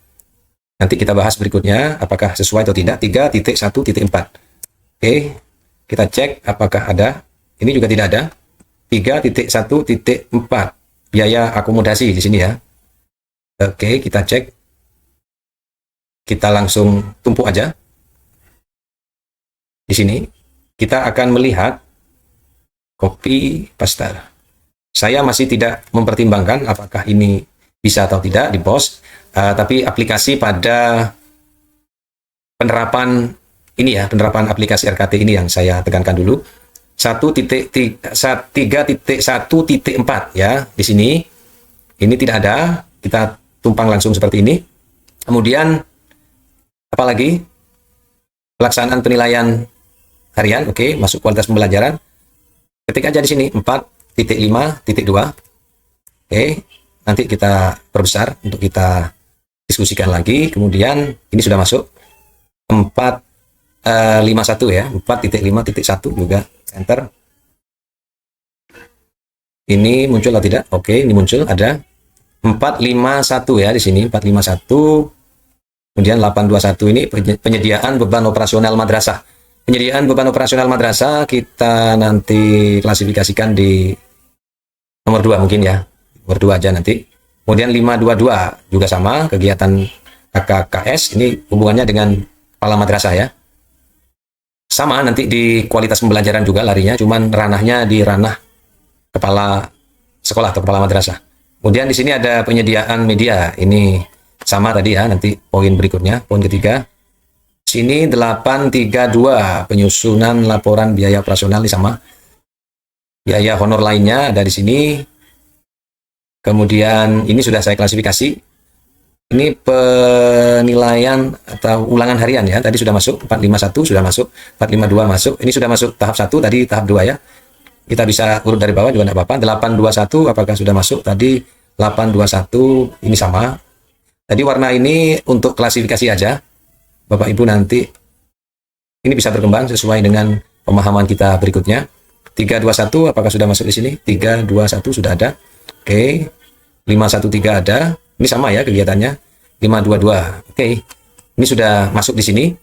Nanti kita bahas berikutnya apakah sesuai atau tidak. 3.1.4. Oke, kita cek apakah ada. Ini juga tidak ada. 3.1.4. Biaya akomodasi di sini ya. Oke, kita cek. Kita langsung tumpuk aja. Di sini kita akan melihat copy paste. Saya masih tidak mempertimbangkan apakah ini bisa atau tidak di post, tapi aplikasi pada penerapan ini ya, penerapan aplikasi RKT ini yang saya tekankan dulu. 3.1.4 ya, di sini. Ini tidak ada, kita tumpang langsung seperti ini. Kemudian apalagi pelaksanaan penilaian harian, oke, masuk kualitas pembelajaran. Ketik aja di sini 4.5.2. Oke, nanti kita perbesar untuk kita diskusikan lagi. Kemudian ini sudah masuk 4.51 ya, 4.5.1 juga enter. Ini muncul atau tidak? Oke, ini muncul, ada 451 ya di sini, 451. Kemudian 821 ini penyediaan beban operasional madrasah. Penyediaan beban operasional madrasah kita nanti klasifikasikan di nomor 2 mungkin ya. Nomor 2 aja nanti. Kemudian 522 juga sama, kegiatan KKKS, ini hubungannya dengan kepala madrasah ya. Sama nanti di kualitas pembelajaran juga larinya, cuman ranahnya di ranah kepala sekolah atau kepala madrasah. Kemudian di sini ada penyediaan media, ini sama tadi ya, nanti poin berikutnya, poin ketiga. Sini 832, penyusunan laporan biaya operasional ini sama. Biaya honor lainnya ada di sini. Kemudian ini sudah saya klasifikasi. Ini penilaian atau ulangan harian ya. Tadi sudah masuk 451 sudah masuk, 452 masuk. Ini sudah masuk tahap 1, tadi tahap 2 ya. Kita bisa urut dari bawah juga tidak apa-apa. 821 apakah sudah masuk? Tadi 821 ini sama. Tadi warna ini untuk klasifikasi aja. Bapak Ibu nanti ini bisa berkembang sesuai dengan pemahaman kita berikutnya. 321 apakah sudah masuk di sini? 321 sudah ada. Oke. 513 ada. Ini sama ya kegiatannya. 522. Oke. Ini sudah masuk di sini.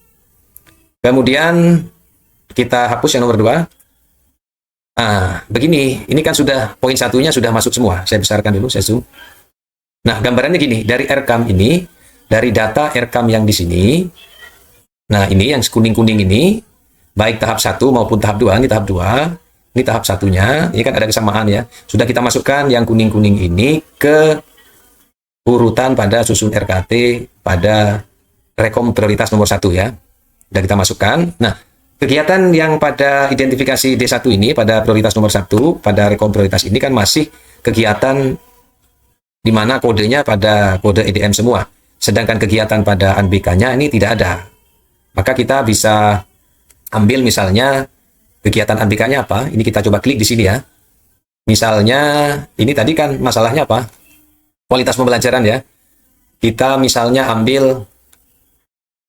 Kemudian kita hapus yang nomor 2. Nah, begini. Ini kan sudah poin satunya sudah masuk semua. Saya besarkan dulu, saya zoom. Nah, gambarannya gini, dari Erkam ini, dari data Erkam yang di sini, nah ini yang kuning-kuning ini, baik tahap 1 maupun tahap 2, ini tahap 2, ini tahap satunya, ini kan ada kesamaan ya. Sudah kita masukkan yang kuning-kuning ini ke urutan pada susun RKT pada rekom prioritas nomor 1 ya. Sudah kita masukkan. Nah, kegiatan yang pada identifikasi D1 ini, pada prioritas nomor 1, pada rekom prioritas ini kan masih kegiatan di mana kodenya pada kode EDM semua. sedangkan kegiatan pada UNBK-nya ini tidak ada. Maka kita bisa ambil misalnya kegiatan UNBK-nya apa. Ini kita coba klik di sini ya. Misalnya ini tadi kan masalahnya apa? Kualitas pembelajaran ya. Kita misalnya ambil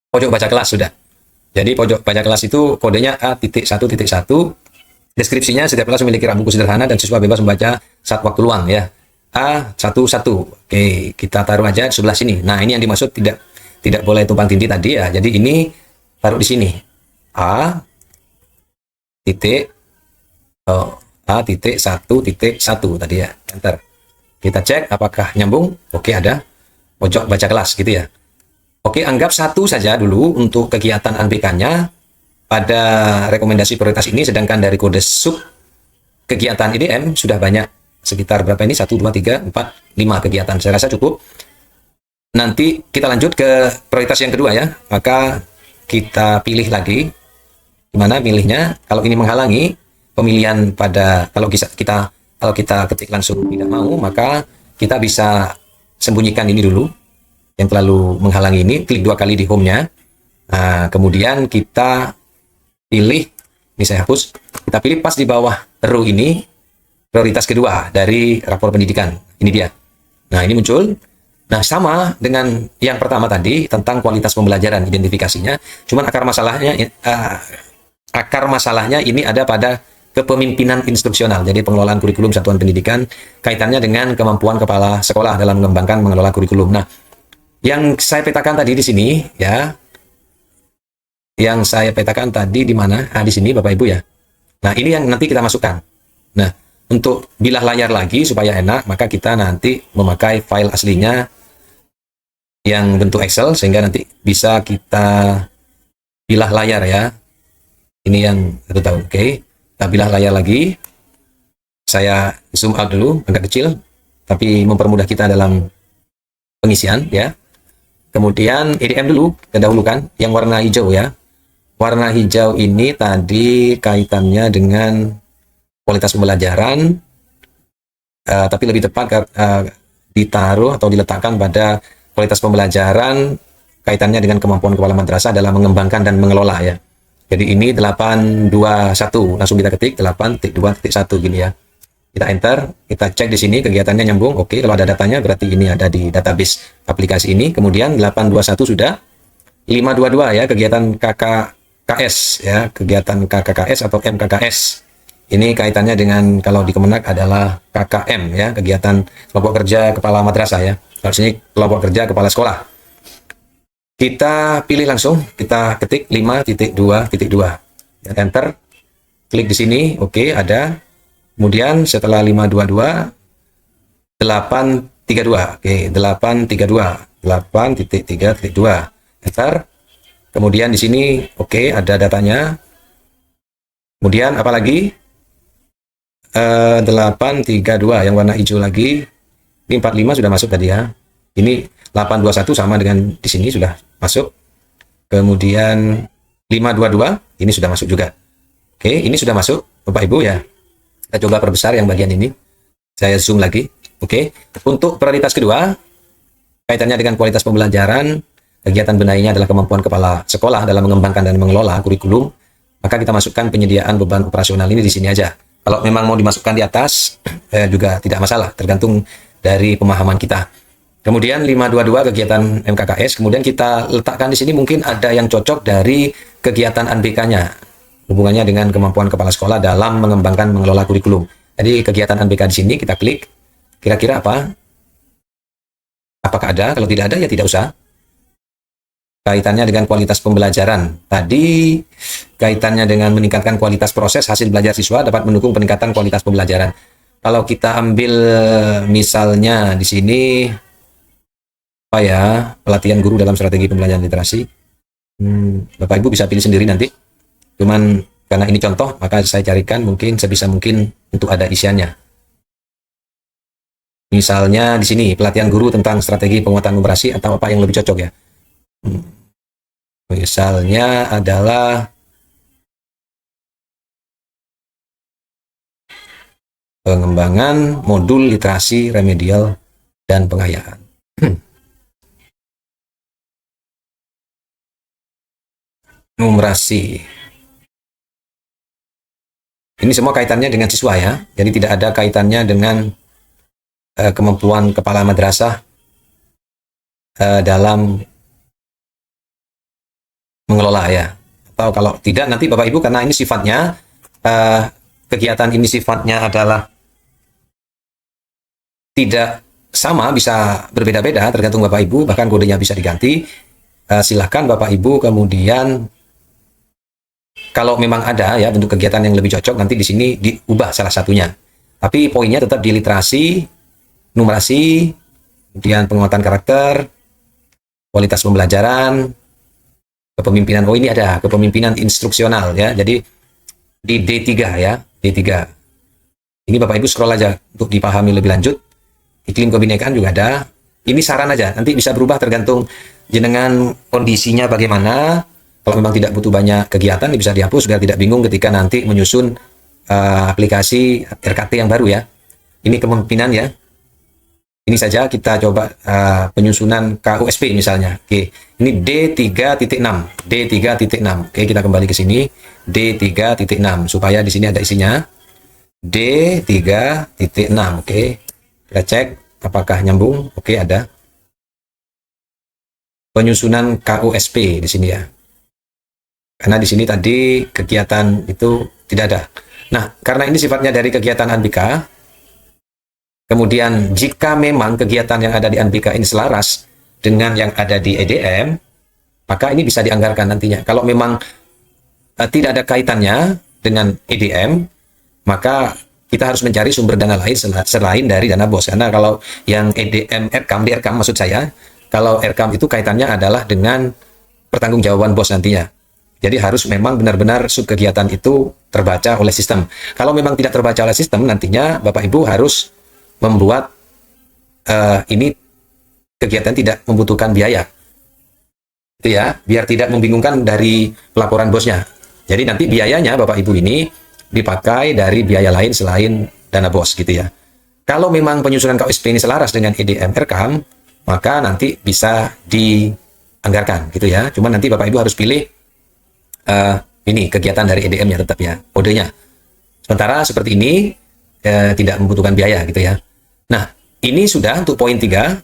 pojok baca kelas sudah. Jadi pojok baca kelas itu kodenya A.1.1. Deskripsinya setiap kelas memiliki rak buku sederhana dan siswa bebas membaca saat waktu luang ya. A11. Oke, kita taruh aja sebelah sini. Nah, ini yang dimaksud tidak boleh tumpang tindih tadi ya. Jadi ini taruh di sini. A titik A.1.1 tadi ya. Enter. Kita cek apakah nyambung. Oke, ada pojok baca kelas gitu ya. Oke, anggap 1 saja dulu untuk kegiatan UNBK-nya pada rekomendasi prioritas ini, sedangkan dari kode sub kegiatan IDM sudah banyak, sekitar berapa ini? 1, 2, 3, 4, 5 kegiatan. Saya rasa cukup. Nanti kita lanjut ke prioritas yang kedua ya. Maka kita pilih lagi. Gimana pilihnya? Kalau ini menghalangi pemilihan pada, kalau kita ketik langsung tidak mau, maka kita bisa sembunyikan ini dulu. Yang terlalu menghalangi ini, klik 2 kali di home-nya. Nah, kemudian kita pilih, ini saya hapus, kita pilih pas di bawah row ini, prioritas kedua dari rapor pendidikan. Ini dia. Nah, ini muncul. Nah, sama dengan yang pertama tadi, tentang kualitas pembelajaran, identifikasinya. Cuman akar masalahnya ini ada pada kepemimpinan instruksional. Jadi pengelolaan kurikulum satuan pendidikan, kaitannya dengan kemampuan kepala sekolah dalam mengembangkan mengelola kurikulum. Nah, yang saya petakan tadi di sini ya, yang saya petakan tadi di mana? Di sini Bapak Ibu ya. Nah, ini yang nanti kita masukkan. Nah, untuk bilah layar lagi supaya enak, maka kita nanti memakai file aslinya yang bentuk Excel, sehingga nanti bisa kita bilah layar ya. Ini yang 1 tahun. Oke, kita bilah layar lagi. Saya zoom out dulu, agak kecil, tapi mempermudah kita dalam pengisian ya. Kemudian EDM dulu, kita dahulukan yang warna hijau ya. Warna hijau ini tadi kaitannya dengan kualitas pembelajaran, tapi lebih tepat ditaruh atau diletakkan pada kualitas pembelajaran kaitannya dengan kemampuan kepala madrasah dalam mengembangkan dan mengelola ya. Jadi ini 821, langsung kita ketik 8.2.1 gini ya. Kita enter, kita cek di sini kegiatannya nyambung. Oke, kalau ada datanya berarti ini ada di database aplikasi ini. Kemudian 821 sudah. 522 ya, kegiatan KKKS ya, kegiatan KKKS atau MKKS. Ini kaitannya dengan kalau di Kemenak adalah KKM ya, kegiatan kelompok kerja kepala madrasah ya. Kalau sini kelompok kerja kepala sekolah. Kita pilih langsung, kita ketik 5.2.2. Enter. Klik di sini, oke, ada. Kemudian setelah 522, 832. Oke, 832. 8.3.2. Enter. Kemudian di sini, oke, ada datanya. Kemudian apa lagi? 832 yang warna hijau lagi. Ini 45 sudah masuk tadi ya. Ini 821 sama dengan di sini sudah masuk. Kemudian 522 ini sudah masuk juga. Oke, ini sudah masuk Bapak Ibu ya. Kita coba perbesar yang bagian ini. Saya zoom lagi. Oke. Untuk prioritas kedua, kaitannya dengan kualitas pembelajaran, kegiatan benainya adalah kemampuan kepala sekolah dalam mengembangkan dan mengelola kurikulum. Maka kita masukkan penyediaan beban operasional ini di sini aja. Kalau memang mau dimasukkan di atas, juga tidak masalah. Tergantung dari pemahaman kita. Kemudian 522 kegiatan MKKS. Kemudian kita letakkan di sini mungkin ada yang cocok dari kegiatan UNBK-nya. Hubungannya dengan kemampuan kepala sekolah dalam mengembangkan mengelola kurikulum. Jadi kegiatan UNBK di sini kita klik. Kira-kira apa? Apakah ada? Kalau tidak ada ya tidak usah. Kaitannya dengan kualitas pembelajaran. Tadi kaitannya dengan meningkatkan kualitas proses hasil belajar siswa dapat mendukung peningkatan kualitas pembelajaran. Kalau kita ambil misalnya di sini apa ya? Pelatihan guru dalam strategi pembelajaran literasi. Bapak Ibu bisa pilih sendiri nanti. Cuman karena ini contoh, maka saya carikan mungkin sebisa mungkin untuk ada isiannya. Misalnya di sini pelatihan guru tentang strategi penguatan numerasi atau apa yang lebih cocok ya. Misalnya adalah pengembangan modul literasi remedial dan pengayaan. numerasi. Ini semua kaitannya dengan siswa ya. Jadi tidak ada kaitannya dengan kemampuan kepala madrasah dalam mengelola ya. Atau kalau tidak nanti Bapak Ibu, karena ini sifatnya kegiatan ini sifatnya adalah tidak sama, bisa berbeda-beda tergantung Bapak Ibu, bahkan kodenya bisa diganti. Silahkan Bapak Ibu kemudian kalau memang ada ya bentuk kegiatan yang lebih cocok, nanti di sini diubah salah satunya. Tapi poinnya tetap di literasi, numerasi, kemudian penguatan karakter, kualitas pembelajaran, kepemimpinan. Oh ini ada kepemimpinan instruksional ya. Jadi di D3 ya, D3. Ini Bapak Ibu scroll aja untuk dipahami lebih lanjut. Iklim kebinekaan juga ada. Ini saran aja, nanti bisa berubah tergantung jenengan kondisinya bagaimana. Kalau memang tidak butuh banyak kegiatan, bisa dihapus biar tidak bingung ketika nanti menyusun aplikasi RKT yang baru ya. Ini kepemimpinan ya. Ini saja kita coba penyusunan KUSP misalnya. Oke, ini D3.6, D3.6. Oke, kita kembali ke sini D3.6 supaya di sini ada isinya. D3.6. Oke. Kita cek apakah nyambung. Oke, ada. Penyusunan KUSP di sini ya. Karena di sini tadi kegiatan itu tidak ada. Nah, karena ini sifatnya dari kegiatan Anbika, kemudian jika memang kegiatan yang ada di Anbika ini selaras dengan yang ada di EDM, maka ini bisa dianggarkan nantinya. Kalau memang tidak ada kaitannya dengan EDM, maka kita harus mencari sumber dana lain selain dari dana BOS. Karena kalau yang EDM, RKAM, di RKAM maksud saya, kalau RKAM itu kaitannya adalah dengan pertanggungjawaban BOS nantinya. Jadi harus memang benar-benar subkegiatan itu terbaca oleh sistem. Kalau memang tidak terbaca oleh sistem, nantinya Bapak Ibu harus membuat ini kegiatan tidak membutuhkan biaya. Itu ya, biar tidak membingungkan dari pelaporan bosnya. Jadi nanti biayanya Bapak Ibu ini dipakai dari biaya lain selain dana BOS gitu ya. Kalau memang penyusunan KUSP ini selaras dengan EDM RKAM, maka nanti bisa dianggarkan gitu ya. Cuma nanti Bapak Ibu harus pilih ini kegiatan dari EDM-nya tetap ya, kodenya. Sementara seperti ini tidak membutuhkan biaya gitu ya. Nah, ini sudah untuk poin 3.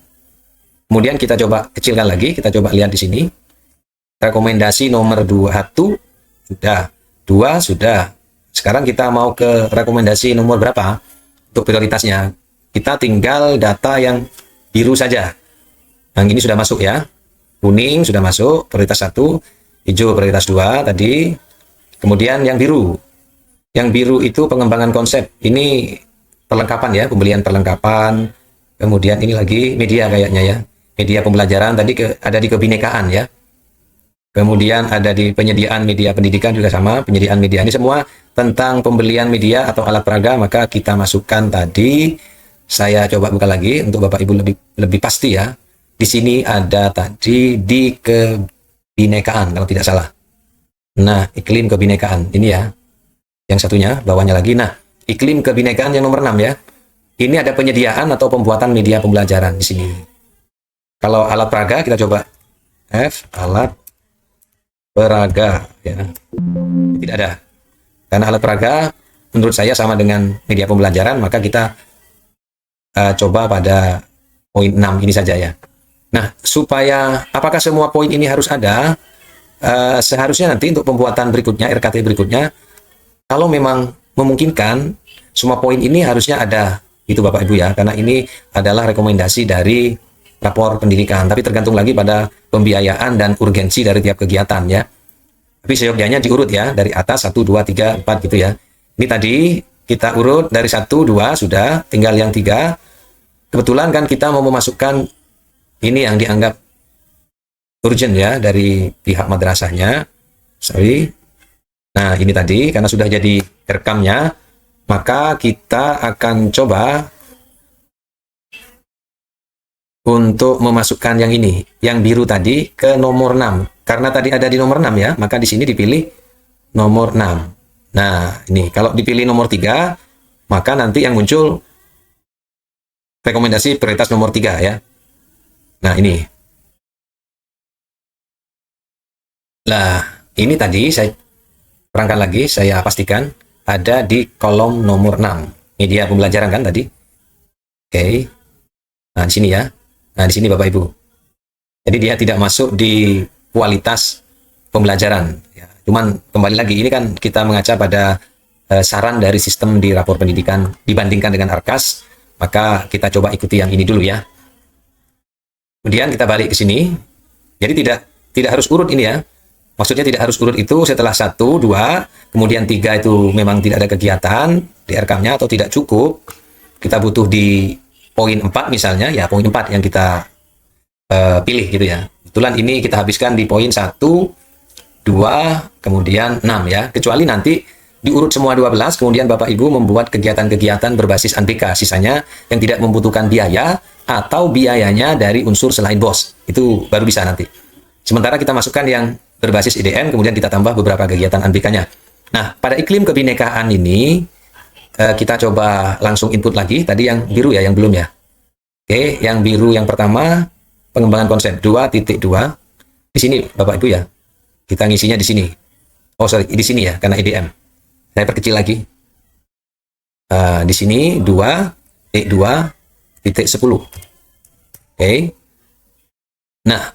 Kemudian kita coba kecilkan lagi, kita coba lihat di sini. Rekomendasi nomor 21 sudah, 2 sudah. Sekarang kita mau ke rekomendasi nomor berapa untuk prioritasnya. Kita tinggal data yang biru saja. Yang ini sudah masuk ya. Kuning sudah masuk, prioritas 1. Hijau prioritas 2 tadi. Kemudian yang biru. Yang biru itu pengembangan konsep. Ini perlengkapan ya, pembelian perlengkapan. Kemudian ini lagi media kayaknya ya. Media pembelajaran tadi ada di kebinekaan ya. Kemudian ada di penyediaan media pendidikan juga sama. Penyediaan media ini semua tentang pembelian media atau alat peraga, maka kita masukkan tadi. Saya coba buka lagi untuk Bapak Ibu lebih pasti ya. Di sini ada tadi di kebinekaan kalau tidak salah. Nah, iklim kebinekaan ini ya. Yang satunya bawahnya lagi. Nah, iklim kebinekaan yang nomor 6 ya. Ini ada penyediaan atau pembuatan media pembelajaran di sini. Kalau alat peraga kita coba F, alat peraga ya. Tidak ada. Karena alat peraga menurut saya sama dengan media pembelajaran, maka kita coba pada poin 6 ini saja ya. Nah, supaya apakah semua poin ini harus ada? Seharusnya nanti untuk pembuatan berikutnya, RKT berikutnya, kalau memang memungkinkan, semua poin ini harusnya ada. Itu Bapak Ibu ya, karena ini adalah rekomendasi dari rapor pendidikan. Tapi tergantung lagi pada pembiayaan dan urgensi dari tiap kegiatan ya. Tapi seyogyanya diurut ya, dari atas 1, 2, 3, 4 gitu ya. Ini tadi kita urut dari 1, 2 sudah, tinggal yang 3. Kebetulan kan kita mau memasukkan ini yang dianggap urgent ya dari pihak madrasahnya. Sorry. Nah, ini tadi karena sudah jadi rekamnya, maka kita akan coba untuk memasukkan yang ini, yang biru tadi ke nomor 6. Karena tadi ada di nomor 6 ya, maka di sini dipilih nomor 6. Nah, ini kalau dipilih nomor 3, maka nanti yang muncul rekomendasi prioritas nomor 3 ya. Nah, ini. Lah, ini tadi saya terangkan lagi, saya pastikan ada di kolom nomor 6. Media pembelajaran kan tadi. Oke. Nah, di sini ya. Nah, di sini Bapak Ibu. Jadi dia tidak masuk di kualitas pembelajaran. Ya, cuman kembali lagi, ini kan kita mengaca pada saran dari sistem di rapor pendidikan dibandingkan dengan Arkas, maka kita coba ikuti yang ini dulu ya. Kemudian kita balik ke sini. Jadi tidak harus urut ini ya. Maksudnya tidak harus urut itu setelah 1, 2, kemudian 3 itu memang tidak ada kegiatan di RK-nya atau tidak cukup. Kita butuh di poin 4 misalnya, ya poin 4 yang kita pilih gitu ya. Kebetulan ini kita habiskan di poin 1, 2, kemudian 6 ya. Kecuali nanti diurut semua 12, kemudian Bapak Ibu membuat kegiatan-kegiatan berbasis ANBK, sisanya yang tidak membutuhkan biaya atau biayanya dari unsur selain BOS. Itu baru bisa nanti. Sementara kita masukkan yang berbasis IDM, kemudian kita tambah beberapa kegiatan ANBK-nya. Nah, pada iklim kebinekaan ini, kita coba langsung input lagi. Tadi yang biru ya, yang belum ya. Oke, yang biru yang pertama, pengembangan konsep 2.2. Di sini, Bapak Ibu ya. Kita ngisinya di sini. Oh, sorry, di sini ya, karena IDM. Saya perkecil lagi. Di sini 2.2.10. Oke. Nah,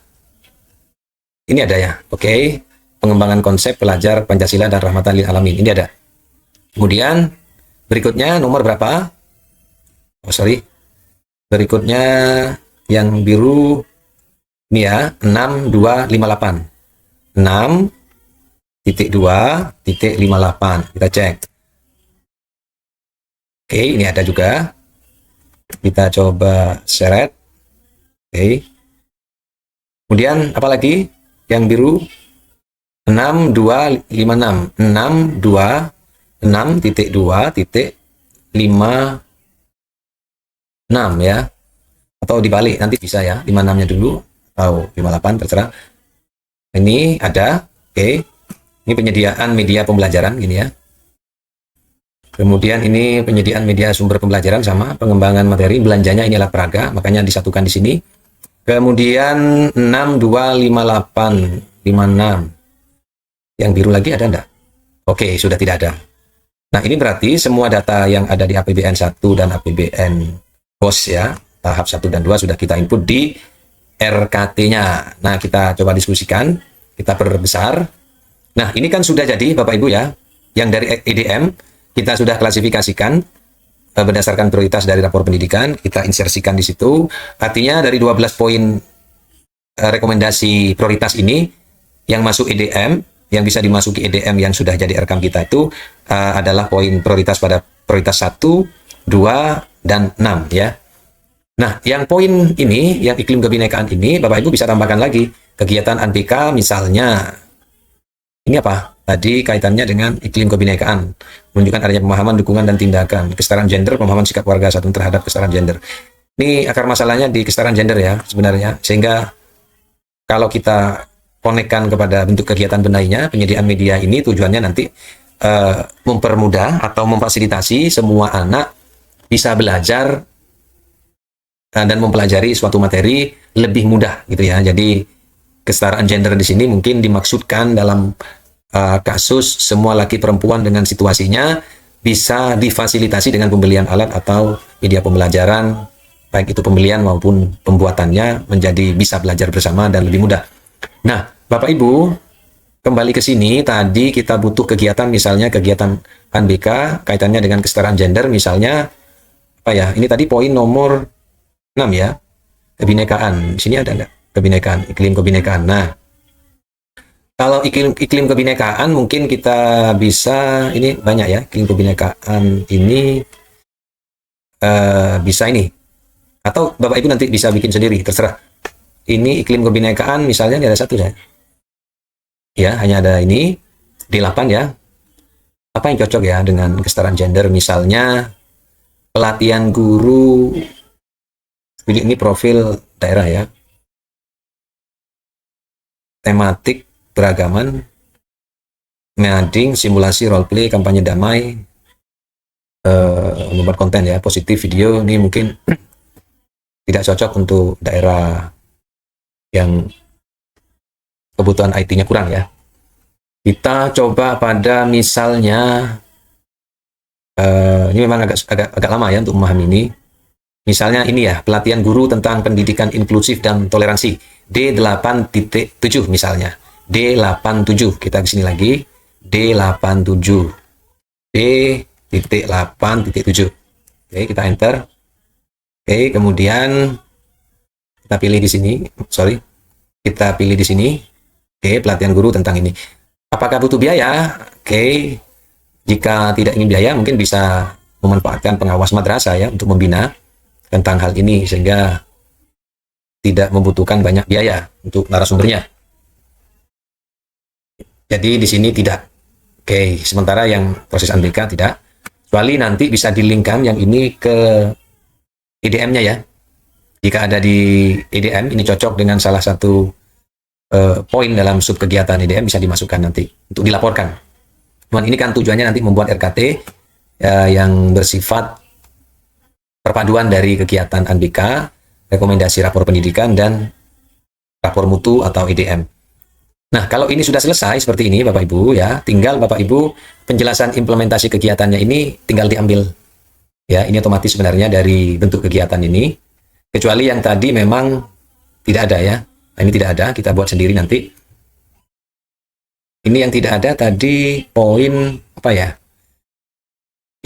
ini ada ya. Oke. Pengembangan konsep pelajar Pancasila dan Rahmatan lil Alamin. Ini ada. Kemudian berikutnya nomor berapa? Oh, sorry. Berikutnya yang biru ini ya, 6258. 6.2.58. Kita cek. Oke, ini ada juga. Kita coba seret. Oke. Kemudian apa lagi? Yang biru 6256. 6.2.6.56 ya. Atau dibalik, nanti bisa ya. 56-nya dulu atau 58 terserah. Ini ada, oke. Ini penyediaan media pembelajaran gini ya. Kemudian ini penyediaan media sumber pembelajaran sama pengembangan materi, belanjanya ini alat peraga, makanya disatukan di sini. Kemudian 625856. Yang biru lagi ada enggak? Oke, sudah tidak ada. Nah, ini berarti semua data yang ada di APBN 1 dan APBN BOS ya, tahap 1 dan 2 sudah kita input di RKT-nya. Nah, kita coba diskusikan, kita perbesar. Nah, ini kan sudah jadi Bapak Ibu ya, yang dari EDM kita sudah klasifikasikan berdasarkan prioritas dari rapor pendidikan, kita insersikan di situ. Artinya dari 12 poin rekomendasi prioritas ini yang masuk EDM, yang bisa dimasuki EDM yang sudah jadi rekam kita itu adalah poin prioritas pada prioritas 1, 2, dan 6 ya. Nah, yang poin ini, yang iklim kebinekaan ini, Bapak Ibu bisa tambahkan lagi kegiatan ANBK misalnya. Ini apa? Tadi kaitannya dengan iklim kebinekaan, menunjukkan adanya pemahaman, dukungan, dan tindakan. Kesetaraan gender, pemahaman sikap warga satu terhadap kesetaraan gender. Ini akar masalahnya di kesetaraan gender ya sebenarnya. Sehingga kalau kita konekkan kepada bentuk kegiatan benainya, penyediaan media ini tujuannya nanti mempermudah atau memfasilitasi semua anak bisa belajar dan mempelajari suatu materi lebih mudah gitu ya. Jadi kesetaraan gender di sini mungkin dimaksudkan dalam kasus semua laki perempuan dengan situasinya bisa difasilitasi dengan pembelian alat atau media pembelajaran, baik itu pembelian maupun pembuatannya menjadi bisa belajar bersama dan lebih mudah. Nah, Bapak Ibu, kembali ke sini, tadi kita butuh kegiatan, misalnya kegiatan ANBK, kaitannya dengan kesetaraan gender, misalnya, apa ya, ini tadi poin nomor 6 ya, kebinekaan. Di sini ada enggak? Kebinekaan, iklim kebinekaan. Nah, kalau iklim kebinekaan mungkin kita bisa, ini banyak ya, iklim kebinekaan ini bisa ini. Atau Bapak Ibu nanti bisa bikin sendiri, terserah. Ini iklim kebinekaan, misalnya ini ada satu ya. Ya, hanya ada ini, D8 ya. Apa yang cocok ya dengan kesetaraan gender? Misalnya, pelatihan guru, ini profil daerah ya. Tematik, beragaman, mading, simulasi, roleplay, kampanye damai, membuat konten ya, positif video, ini mungkin tidak cocok untuk daerah yang kebutuhan IT-nya kurang ya. Kita coba pada misalnya, ini memang agak lama ya untuk memahami ini. Misalnya ini ya, pelatihan guru tentang pendidikan inklusif dan toleransi. D8.7 misalnya. D87, kita ke sini lagi. D87. D.8.7. Oke, kita enter. Oke, kemudian kita pilih di sini. Sorry. Kita pilih di sini. Oke, pelatihan guru tentang ini. Apakah butuh biaya? Oke. Jika tidak ingin biaya, mungkin bisa memanfaatkan pengawas madrasah ya untuk membina tentang hal ini sehingga tidak membutuhkan banyak biaya untuk narasumbernya. Jadi di sini tidak. Oke, sementara yang proses ANBK tidak. Kecuali nanti bisa dilingkan yang ini ke EDM-nya ya. Jika ada di EDM, ini cocok dengan salah satu poin dalam sub kegiatan EDM bisa dimasukkan nanti untuk dilaporkan. Cuman ini kan tujuannya nanti membuat RKT yang bersifat perpaduan dari kegiatan ANBK, rekomendasi rapor pendidikan, dan rapor mutu atau EDM. Nah, kalau ini sudah selesai seperti ini Bapak Ibu ya, tinggal Bapak Ibu penjelasan implementasi kegiatannya ini tinggal diambil. Ya, ini otomatis sebenarnya dari bentuk kegiatan ini. Kecuali yang tadi memang tidak ada ya. Nah, ini tidak ada, kita buat sendiri nanti. Ini yang tidak ada tadi poin apa ya?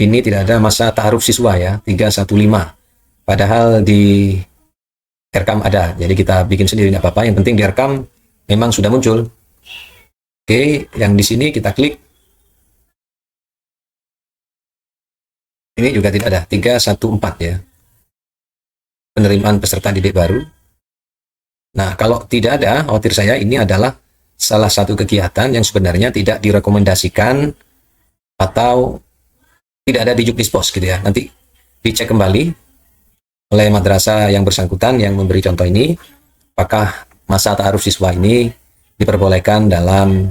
Ini tidak ada masa ta'aruf siswa ya, 315. Padahal di Rekam ada, jadi kita bikin sendiri tidak apa-apa. Yang penting di Rekam memang sudah muncul. Oke, yang di sini kita klik. Ini juga tidak ada, 314 ya. Penerimaan peserta didik baru. Nah, kalau tidak ada, khawatir saya ini adalah salah satu kegiatan yang sebenarnya tidak direkomendasikan atau tidak ada di Juknispos gitu ya. Nanti dicek kembali oleh madrasah yang bersangkutan yang memberi contoh ini, apakah masa ta'aruf siswa ini diperbolehkan dalam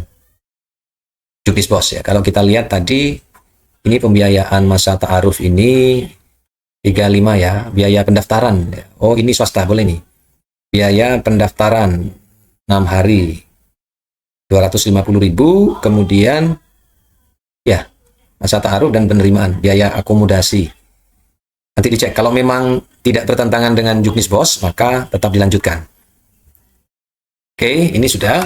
Juknispos ya. Kalau kita lihat tadi, ini pembiayaan masa ta'aruf ini 35 ya, biaya pendaftaran. Oh, ini swasta, boleh nih. Biaya pendaftaran 6 hari 250.000, kemudian ya masa ta'aruf dan penerimaan, biaya akomodasi. Nanti dicek, kalau memang tidak bertentangan dengan Juknispos, maka tetap dilanjutkan. Oke, ini sudah.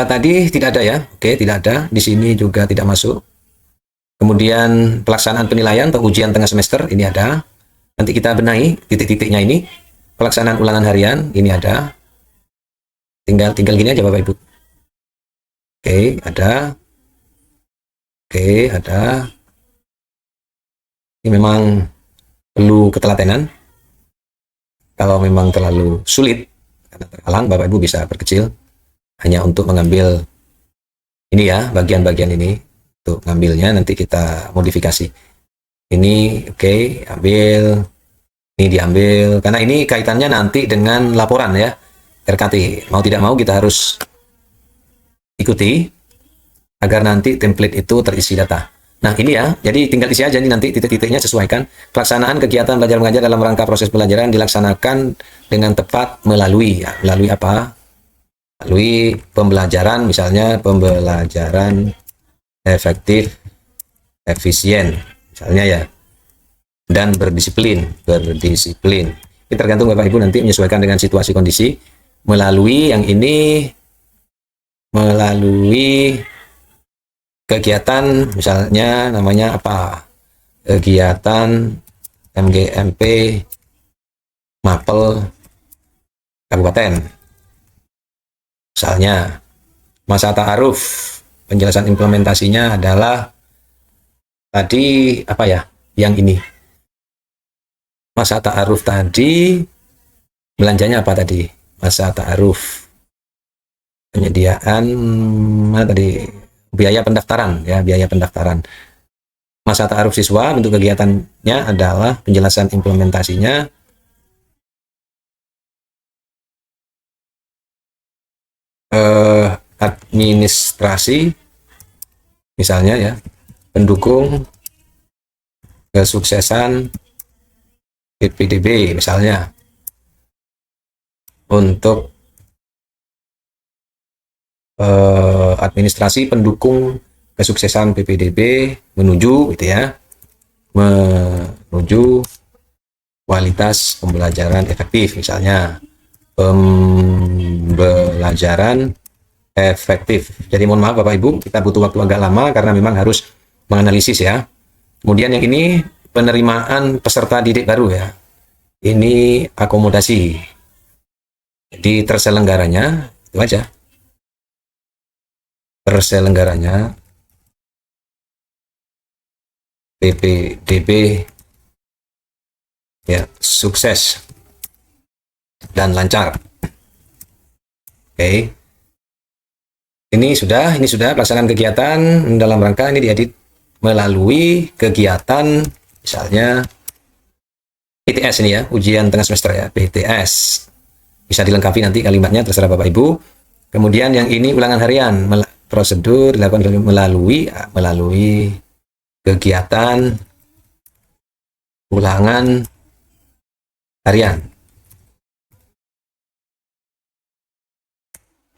Tadi tidak ada ya, oke tidak ada. Di sini juga tidak masuk. Kemudian pelaksanaan penilaian atau ujian tengah semester, ini ada. Nanti kita benahi titik-titiknya ini. Pelaksanaan ulangan harian, ini ada. Tinggal gini aja Bapak Ibu. Oke, ada. Oke, ada. Ini memang perlu ketelatenan. Kalau memang terlalu sulit, karena terhalang, Bapak Ibu bisa perkecil. Hanya untuk mengambil ini ya, bagian-bagian ini. Untuk ngambilnya nanti kita modifikasi. Ini oke, ambil. Ini diambil. Karena ini kaitannya nanti dengan laporan ya. RKT. Mau tidak mau kita harus ikuti agar nanti template itu terisi data. Nah ini ya, jadi tinggal isi aja nih nanti titik-titiknya sesuaikan. Pelaksanaan kegiatan belajar mengajar dalam rangka proses pelajaran dilaksanakan dengan tepat melalui ya, melalui apa? Melalui pembelajaran, misalnya pembelajaran efektif, efisien, misalnya ya, dan berdisiplin. Ini tergantung Bapak Ibu nanti menyesuaikan dengan situasi kondisi. Melalui yang ini, melalui kegiatan misalnya namanya apa, kegiatan MGMP Mapel Kabupaten misalnya. Masa ta'aruf penjelasan implementasinya adalah tadi apa ya, yang ini masa ta'aruf tadi, belanjanya apa tadi, masa ta'aruf penyediaan mana tadi, biaya pendaftaran ya, biaya pendaftaran. Masa ta'aruf siswa bentuk kegiatannya adalah penjelasan implementasinya administrasi misalnya ya, pendukung kesuksesan PPDB misalnya, untuk administrasi pendukung kesuksesan PPDB menuju gitu ya, menuju kualitas pembelajaran efektif, misalnya pembelajaran efektif. Jadi mohon maaf Bapak Ibu, kita butuh waktu agak lama karena memang harus menganalisis ya. Kemudian yang ini penerimaan peserta didik baru ya. Ini akomodasi. Jadi terselenggaranya itu aja. Terselenggaranya PPDB ya sukses dan lancar. Oke. Ini sudah pelaksanaan kegiatan dalam rangka ini diedit melalui kegiatan misalnya PTS ini ya, ujian tengah semester ya, PTS. Bisa dilengkapi nanti kalimatnya terserah Bapak Ibu. Kemudian yang ini ulangan harian, prosedur dilakukan melalui kegiatan ulangan harian.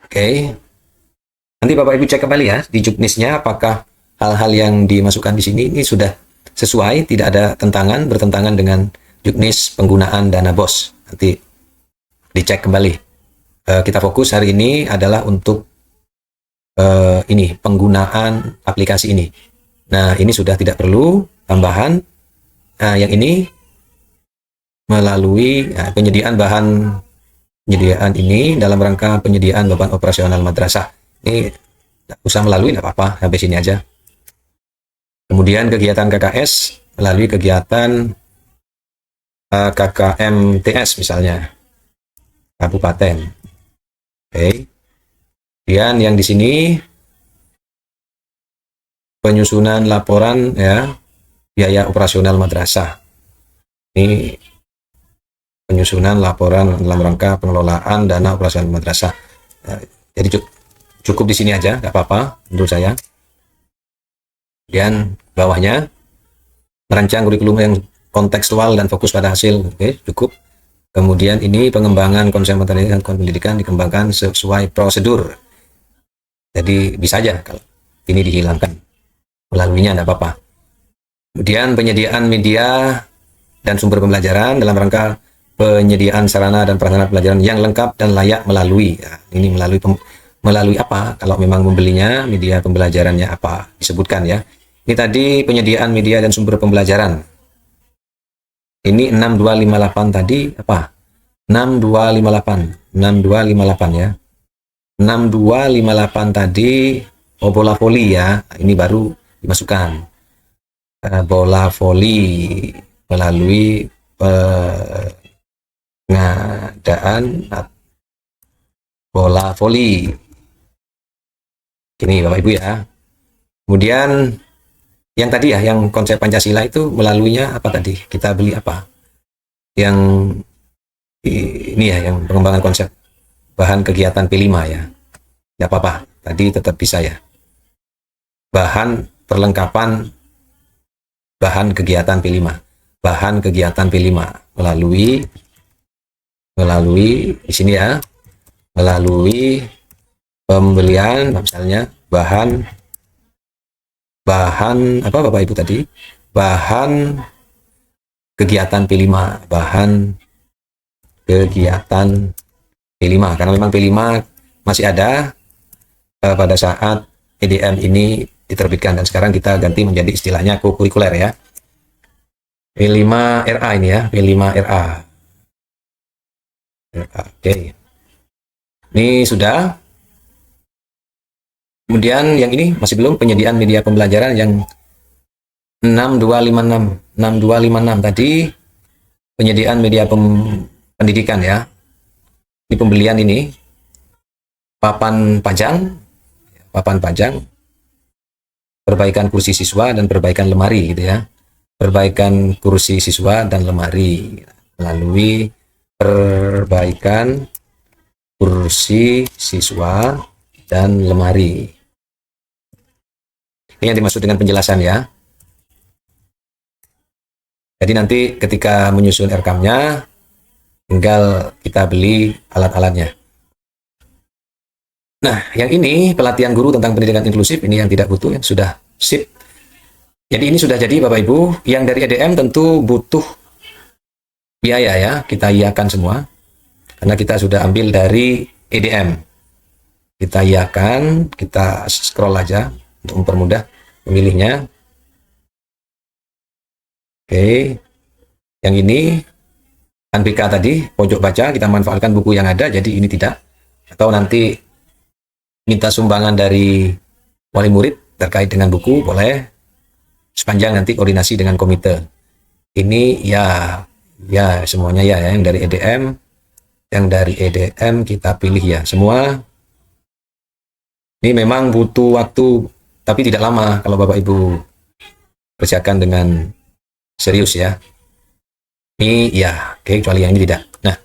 Oke. Nanti Bapak Ibu cek kembali ya di juknisnya apakah hal-hal yang dimasukkan di sini ini sudah sesuai, tidak ada bertentangan dengan juknis penggunaan dana BOS. Nanti dicek kembali. Kita fokus hari ini adalah untuk ini penggunaan aplikasi ini. Nah, ini sudah tidak perlu tambahan. Nah, yang ini melalui penyediaan ini dalam rangka penyediaan beban operasional madrasah. Ini usah melalui, tidak apa-apa, sampai sini aja. Kemudian kegiatan KKS melalui kegiatan KKMTS misalnya, kabupaten. Oke. Kemudian yang di sini penyusunan laporan ya biaya operasional madrasah. Ini penyusunan laporan dalam rangka pengelolaan dana operasional madrasah. Jadi cukup di sini aja, nggak apa-apa menurut saya. Kemudian bawahnya merancang kurikulum yang kontekstual dan fokus pada hasil. Oke, cukup. Kemudian ini pengembangan konsep materi dan pendidikan dikembangkan sesuai prosedur. Jadi bisa aja kalau ini dihilangkan melaluinya, tidak apa-apa. Kemudian penyediaan media dan sumber pembelajaran dalam rangka penyediaan sarana dan prasarana pelajaran yang lengkap dan layak melalui. Nah, ini melalui apa? Kalau memang membelinya, media pembelajarannya apa? Disebutkan ya. Ini tadi penyediaan media dan sumber pembelajaran. Ini 6258 tadi apa? 6258 ya. 6258 tadi bola voli ya. Ini baru dimasukkan. Bola voli melalui pengadaan bola voli. Ini Bapak Ibu ya. Kemudian yang tadi ya, yang konsep Pancasila itu melaluinya apa tadi? Kita beli apa? Yang ini ya, yang pengembangan konsep bahan kegiatan P5 ya. Tidak apa-apa, tadi tetap bisa ya. Bahan perlengkapan bahan kegiatan P5. Bahan kegiatan P5 melalui di sini ya. Melalui pembelian misalnya bahan apa Bapak Ibu tadi? Bahan kegiatan P5, bahan kegiatan P5 karena memang P5 masih ada pada saat EDM ini diterbitkan dan sekarang kita ganti menjadi istilahnya kurikuler ya. P5 RA ini ya, P5 RA. Oke. Ini sudah. Kemudian yang ini masih belum penyediaan media pembelajaran yang 6256 tadi penyediaan media pendidikan ya. Ini pembelian ini papan pajang, perbaikan kursi siswa dan perbaikan lemari gitu ya. Perbaikan kursi siswa dan lemari melalui perbaikan kursi siswa dan lemari. Ini yang dimaksud dengan penjelasan ya. Jadi nanti ketika menyusun RKAM-nya, tinggal kita beli alat-alatnya. Nah, yang ini pelatihan guru tentang pendidikan inklusif, ini yang tidak butuh, yang sudah sip. Jadi ini sudah jadi Bapak Ibu. Yang dari EDM tentu butuh biaya ya, kita iakan semua. Karena kita sudah ambil dari EDM. Kita iakan, kita scroll aja untuk mempermudah pemilihnya. Oke, yang ini ANBK tadi, pojok baca, kita manfaatkan buku yang ada, jadi ini tidak. Atau nanti minta sumbangan dari wali murid terkait dengan buku, boleh. Sepanjang nanti koordinasi dengan komite. Ini ya semuanya ya, yang dari EDM. Yang dari EDM kita pilih ya, semua. Ini memang butuh waktu, tapi tidak lama kalau Bapak Ibu kerjakan dengan serius ya. Ini ya, oke, kecuali yang ini tidak. Nah,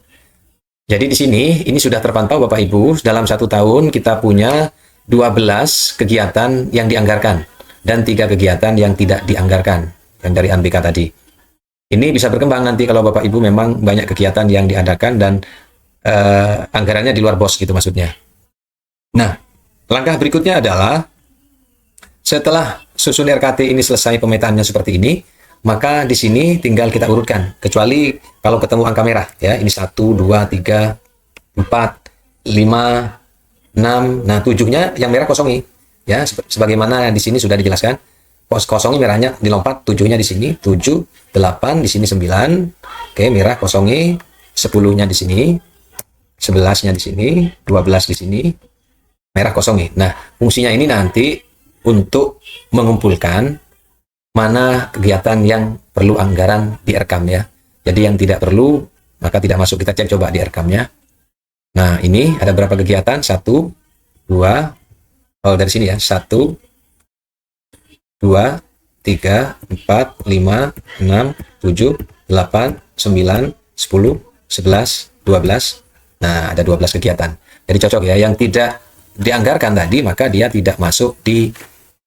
jadi di sini, ini sudah terpantau Bapak Ibu, dalam 1 tahun kita punya 12 kegiatan yang dianggarkan, dan 3 kegiatan yang tidak dianggarkan, yang dari ANBK tadi. Ini bisa berkembang nanti kalau Bapak Ibu memang banyak kegiatan yang diadakan dan anggarannya di luar BOS gitu maksudnya. Nah, langkah berikutnya adalah setelah susun RKT ini selesai pemetaannya seperti ini, maka di sini tinggal kita urutkan. Kecuali kalau ketemu angka merah ya, ini 1, 2, 3, 4, 5, 6. Nah, 7-nya yang merah kosongi. Ya, sebagaimana di sini sudah dijelaskan. Kosongi merahnya dilompat, 7-nya di sini, 7, 8, di sini 9. Oke, merah kosongi, 10-nya di sini, 11-nya di sini, 12 di sini, merah kosongi. Nah, fungsinya ini nanti untuk mengumpulkan mana kegiatan yang perlu anggaran direkam ya. Jadi yang tidak perlu, maka tidak masuk. Kita cek coba direkamnya. Nah, ini ada berapa kegiatan? 1, 2, dari sini ya. 1, 2, 3, 4, 5, 6, 7, 8, 9, 10, 11, 12. Nah, ada 12 kegiatan. Jadi cocok ya. Yang tidak dianggarkan tadi, maka dia tidak masuk di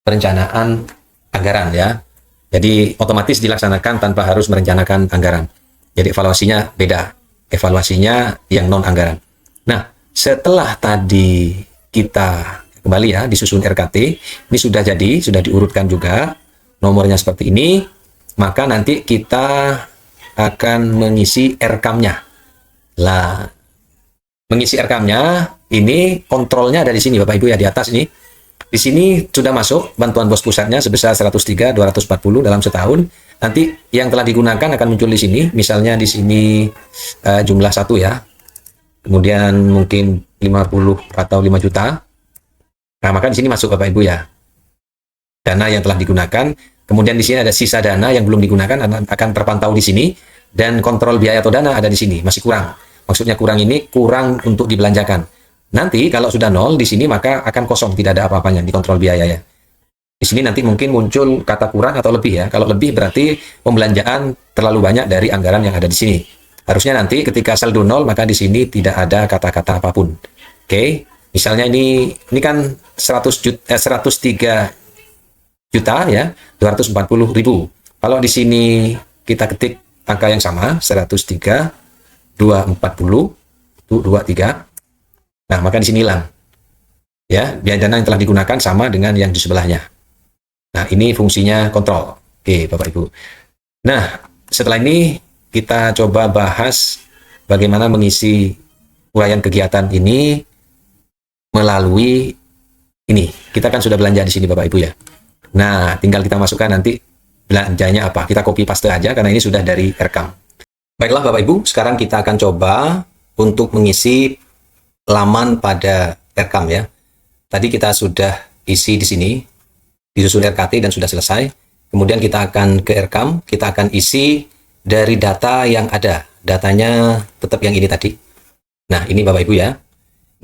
perencanaan anggaran ya. Jadi otomatis dilaksanakan tanpa harus merencanakan anggaran. Jadi evaluasinya beda. Evaluasinya yang non-anggaran. Nah, setelah tadi kita kembali ya, disusun RKT, ini sudah jadi, sudah diurutkan juga, nomornya seperti ini, maka nanti kita akan mengisi RKAM-nya. Lah, mengisi RKAM-nya, ini kontrolnya ada di sini Bapak Ibu ya, di atas ini. Di sini sudah masuk bantuan BOS pusatnya sebesar 103.240 dalam setahun. Nanti yang telah digunakan akan muncul di sini. Misalnya di sini jumlah 1 ya. Kemudian mungkin 50 atau 5 juta. Nah, maka di sini masuk Bapak Ibu ya. Dana yang telah digunakan. Kemudian di sini ada sisa dana yang belum digunakan akan terpantau di sini. Dan kontrol biaya atau dana ada di sini, masih kurang. Maksudnya kurang ini kurang untuk dibelanjakan. Nanti kalau sudah 0 di sini maka akan kosong, tidak ada apa-apanya di kontrol biaya ya. Di sini nanti mungkin muncul kata kurang atau lebih ya. Kalau lebih berarti pembelanjaan terlalu banyak dari anggaran yang ada di sini. Harusnya nanti ketika saldo 0 maka di sini tidak ada kata-kata apapun. Oke, misalnya ini kan 103 juta ya, 240.000. Kalau di sini kita ketik angka yang sama, 103, 240, 23. Nah, maka di sini hilang. Ya, biaya dana yang telah digunakan sama dengan yang di sebelahnya. Nah, ini fungsinya kontrol. Oke, Bapak Ibu. Nah, setelah ini kita coba bahas bagaimana mengisi uraian kegiatan ini melalui ini. Kita kan sudah belanja di sini Bapak Ibu ya. Nah, tinggal kita masukkan nanti belanjanya apa. Kita copy paste aja karena ini sudah dari rekam. Baiklah Bapak Ibu, sekarang kita akan coba untuk mengisi laman pada rekam ya. Tadi kita sudah isi di sini, disusun RKT dan sudah selesai. Kemudian kita akan ke rekam, kita akan isi dari data yang ada. Datanya tetap yang ini tadi. Nah, ini Bapak Ibu ya.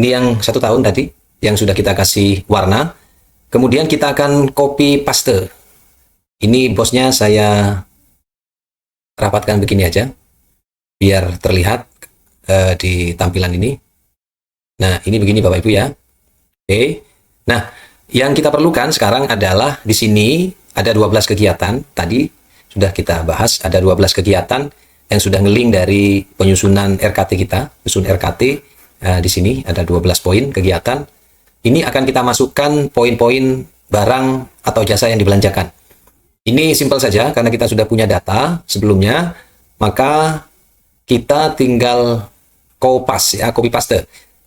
Ini yang 1 tahun tadi, yang sudah kita kasih warna. Kemudian kita akan copy paste. Ini bosnya saya rapatkan begini aja, biar terlihat di tampilan ini. Nah, ini begini Bapak Ibu ya. Oke. Nah, yang kita perlukan sekarang adalah di sini ada 12 kegiatan. Tadi sudah kita bahas, ada 12 kegiatan yang sudah ngeling dari penyusunan RKT kita. Susun RKT di sini ada 12 poin kegiatan. ini akan kita masukkan poin-poin barang atau jasa yang dibelanjakan. Ini simpel saja karena kita sudah punya data sebelumnya, maka kita tinggal copy paste.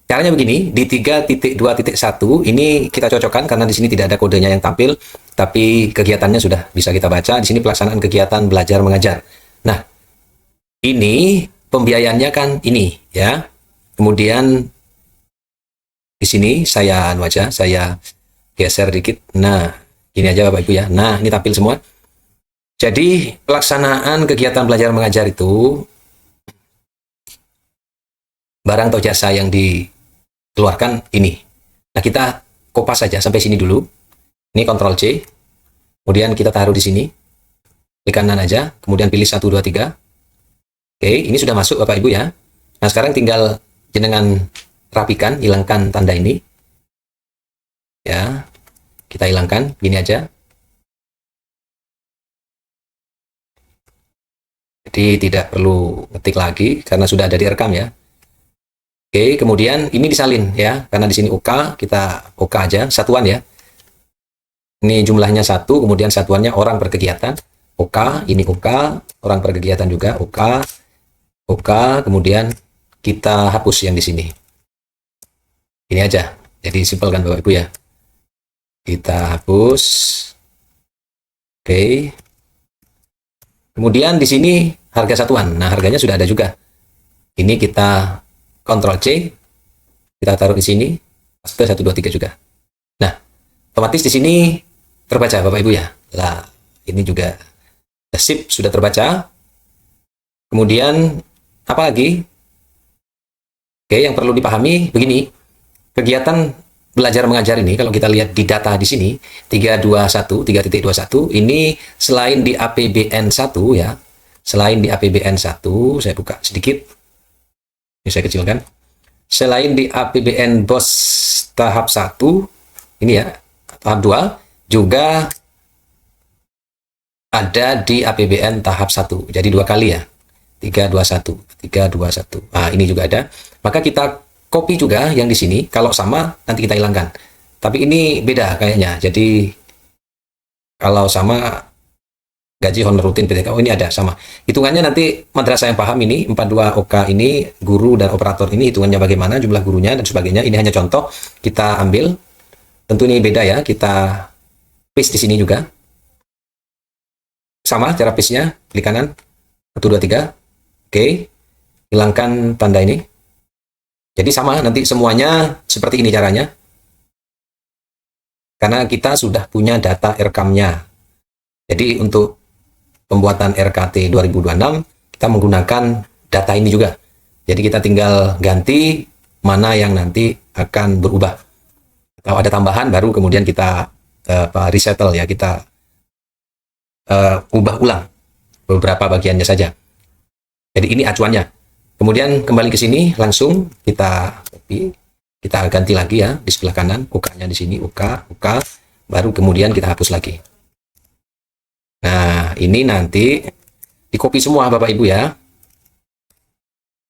Caranya begini, di 3.2.1 ini kita cocokkan karena di sini tidak ada kodenya yang tampil, tapi kegiatannya sudah bisa kita baca. Di sini pelaksanaan kegiatan belajar mengajar. Nah, ini pembiayaannya kan ini ya. Kemudian di sini saya geser dikit. Nah, gini aja Bapak Ibu ya. Nah, ini tampil semua. Jadi, pelaksanaan kegiatan belajar mengajar itu barang atau jasa yang dikeluarkan ini. Nah, kita kopas saja sampai sini dulu. Ini Ctrl C. Kemudian kita taruh di sini. Klik kanan aja, kemudian pilih 1 2 3. Oke, ini sudah masuk Bapak Ibu ya. Nah, sekarang tinggal jenengan rapikan, hilangkan tanda ini. Ya. Kita hilangkan, gini aja. Jadi tidak perlu ngetik lagi karena sudah ada direkam ya. Oke, kemudian ini disalin ya, karena di sini OK, kita OK aja, satuan ya. Ini jumlahnya 1, kemudian satuannya orang per kegiatan. OK, ini OK, orang per kegiatan juga OK. OK, kemudian kita hapus yang di sini. Ini aja. Jadi simpel kan Bapak Ibu ya. Kita hapus. Oke. Kemudian di sini harga satuan. Nah, harganya sudah ada juga. Ini kita Ctrl C, kita taruh di sini, paste 1 2 3 juga. Nah, otomatis di sini terbaca Bapak Ibu ya. Lah, ini juga sip sudah terbaca. Kemudian apa lagi? Oke, yang perlu dipahami begini. Kegiatan belajar mengajar ini kalau kita lihat di data di sini 3.21 ini selain di APBN 1 ya. Selain di APBN 1, saya buka sedikit. Ini saya kecilkan. Selain di APBN BOS tahap 1 ini ya, tahap 2 juga ada di APBN tahap 1. Jadi 2 kali ya. 321. Nah, ini juga ada. Maka kita copy juga yang di sini. Kalau sama nanti kita hilangkan. Tapi ini beda kayaknya. Jadi kalau sama gaji honor rutin PTK, oh ini ada sama. Hitungannya nanti madrasah yang paham ini 42 OK ini guru dan operator ini hitungannya bagaimana, jumlah gurunya dan sebagainya. Ini hanya contoh kita ambil. Tentu ini beda ya. Kita paste di sini juga. Sama cara paste-nya, klik kanan 1 2 3. Oke. Hilangkan tanda ini. Jadi sama nanti semuanya seperti ini caranya. Karena kita sudah punya data RKAM-nya. Jadi untuk pembuatan RKT 2026 kita menggunakan data ini juga. Jadi kita tinggal ganti mana yang nanti akan berubah. Kalau ada tambahan baru kemudian kita resettle ya, kita ubah ulang beberapa bagiannya saja. Jadi ini acuannya. Kemudian kembali ke sini langsung kita copy, kita ganti lagi ya di sebelah kanan, OK-nya di sini OK, baru kemudian kita hapus lagi. Nah, ini nanti di-copy semua Bapak Ibu ya.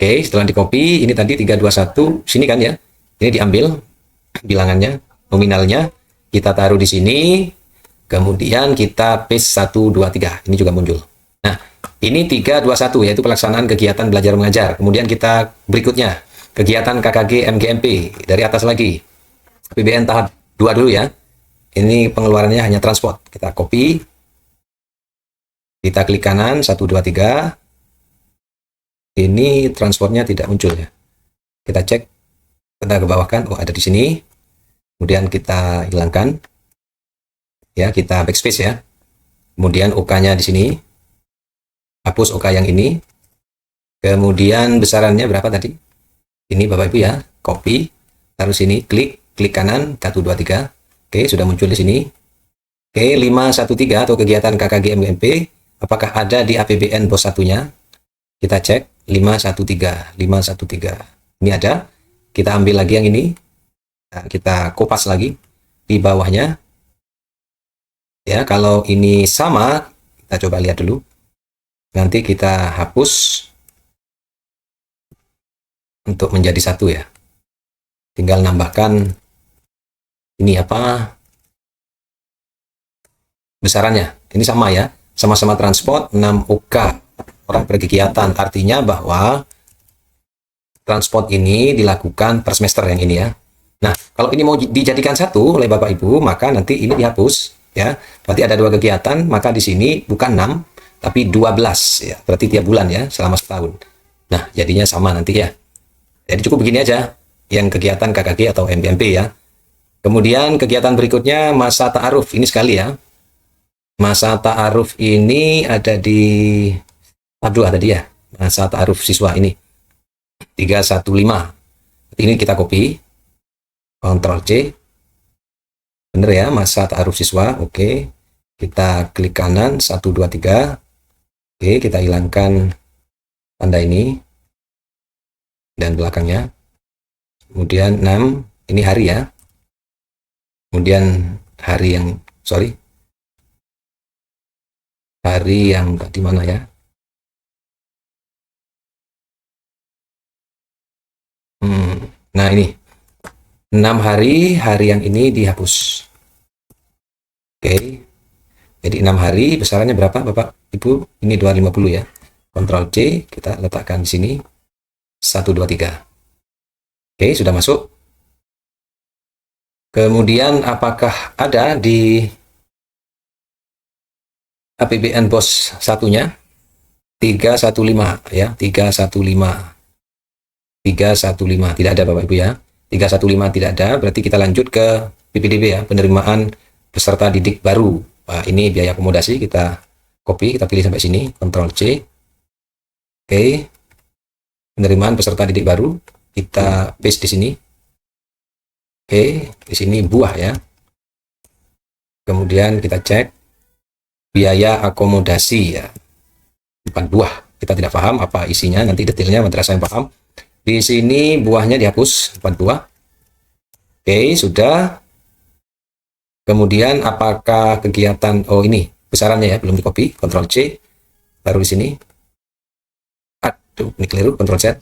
Oke, setelah di-copy, ini tadi 321, sini kan ya. Ini diambil bilangannya, nominalnya, kita taruh di sini, kemudian kita paste 1 2 3. Ini juga muncul. Nah, ini 321 yaitu pelaksanaan kegiatan belajar mengajar. Kemudian kita berikutnya, kegiatan KKG MGMP dari atas lagi. APBN tahap 2 dulu ya. Ini pengeluarannya hanya transport. Kita copy. Kita klik kanan 1 2 3. Ini transportnya tidak muncul ya. Kita cek, kita ke bawah kan, oh ada di sini. Kemudian kita hilangkan. Ya, kita backspace ya. Kemudian OK-nya di sini. Hapus OK yang ini. Kemudian besarannya berapa tadi? Ini Bapak Ibu ya, copy, taruh sini, klik kanan 1 2 3. Oke, sudah muncul di sini. Oke, 513 atau kegiatan KKG MGMP. Apakah ada di APBN BOS satunya? Kita cek 513. Ini ada. Kita ambil lagi yang ini. Nah, kita kopas lagi di bawahnya. Ya, kalau ini sama, kita coba lihat dulu. Nanti kita hapus untuk menjadi satu ya. Tinggal nambahkan ini apa besarannya. Ini sama ya, sama-sama transport 6 UK orang per kegiatan. Artinya bahwa transport ini dilakukan per semester yang ini ya. Nah, kalau ini mau dijadikan satu oleh Bapak Ibu, maka nanti ini dihapus ya. Berarti ada 2 kegiatan, maka di sini bukan 6 tapi 12 ya. Berarti tiap bulan ya selama setahun. Nah, jadinya sama nanti ya. Jadi cukup begini aja yang kegiatan KKG atau MPMP ya. Kemudian kegiatan berikutnya masa ta'aruf. Ini sekali ya. Masa ta'aruf ini ada di Abdul tadi ya. Masa ta'aruf siswa ini 315. Ini kita copy. Ctrl C. Bener ya, masa ta'aruf siswa. Oke. Kita klik kanan 1 2 3. Oke, kita hilangkan tanda ini dan belakangnya. Kemudian 6, ini hari ya. Kemudian hari yang hari yang di mana ya? Nah ini 6 hari yang ini dihapus. Oke. Jadi 6 hari besarannya berapa Bapak Ibu? Ini 250 ya. Ctrl C, kita letakkan di sini 1 2 3. Oke, sudah masuk. Kemudian apakah ada di APBN BOS satunya? 315 ya, 315. 315 tidak ada Bapak Ibu ya. 315 tidak ada, berarti kita lanjut ke PPDB ya, penerimaan peserta didik baru. Nah, ini biaya akomodasi, kita copy, kita pilih sampai sini, Ctrl C. Oke. Penerimaan peserta didik baru, kita paste di sini. Oke, di sini buah ya. Kemudian kita cek biaya akomodasi ya. Bukan buah. Kita tidak paham apa isinya, nanti detailnya madrasah yang paham. Di sini buahnya dihapus, 4 buah. Oke, sudah. Kemudian apakah kegiatan, oh ini besarannya ya, belum di copy, Ctrl C. Baru di sini. Aduh, ini keliru, Ctrl Z.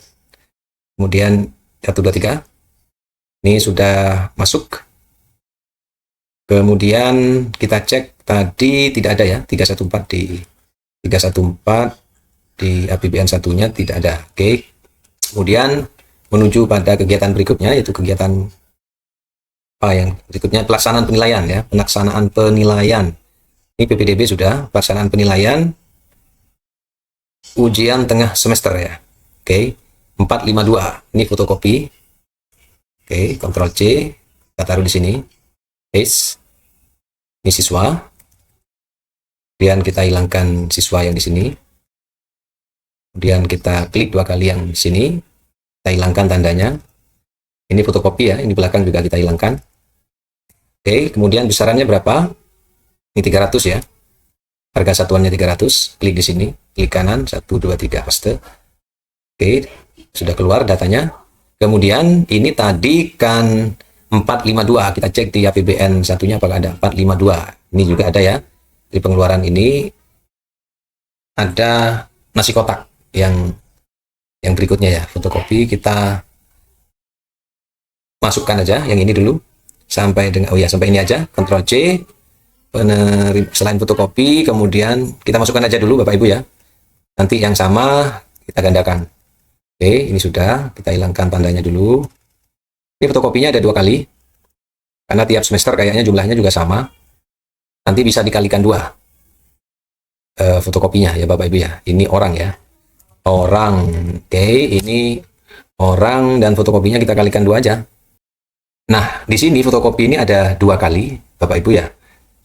Kemudian 1 2 3. Ini sudah masuk. Kemudian kita cek tadi tidak ada ya, 314 di APBN satunya tidak ada. Oke. Kemudian menuju pada kegiatan berikutnya, yaitu kegiatan yang berikutnya, pelaksanaan penilaian ya, pelaksanaan penilaian. Ini PPDB sudah, pelaksanaan penilaian ujian tengah semester ya. Oke. 452. Ini fotokopi. Oke, Ctrl C, kita taruh di sini. Paste. Ini siswa. Kemudian kita hilangkan siswa yang di sini. Kemudian kita klik 2 kali yang di sini. Kita hilangkan tandanya. Ini fotokopi ya, ini belakang juga kita hilangkan. Oke, kemudian besarannya berapa? Ini 300 ya. Harga satuannya 300. Klik di sini, klik kanan 1 2 3 paste. Oke, sudah keluar datanya. Kemudian ini tadi kan 452. Kita cek di APBN satunya apakah ada 452. Ini juga ada ya. Di pengeluaran ini ada nasi kotak yang berikutnya ya. Fotokopi kita masukkan aja yang ini dulu sampai dengan sampai ini aja. Ctrl C. Selain fotokopi, kemudian kita masukkan aja dulu Bapak Ibu ya. Nanti yang sama kita gandakan. Oke, ini sudah, kita hilangkan tandanya dulu. Ini fotokopinya ada 2 kali. Karena tiap semester kayaknya jumlahnya juga sama. Nanti bisa dikalikan 2. Fotokopinya ya Bapak Ibu ya. Ini orang ya. Orang. Oke, ini orang dan fotokopinya kita kalikan 2 aja. Nah, di sini fotokopi ini ada 2 kali Bapak Ibu ya.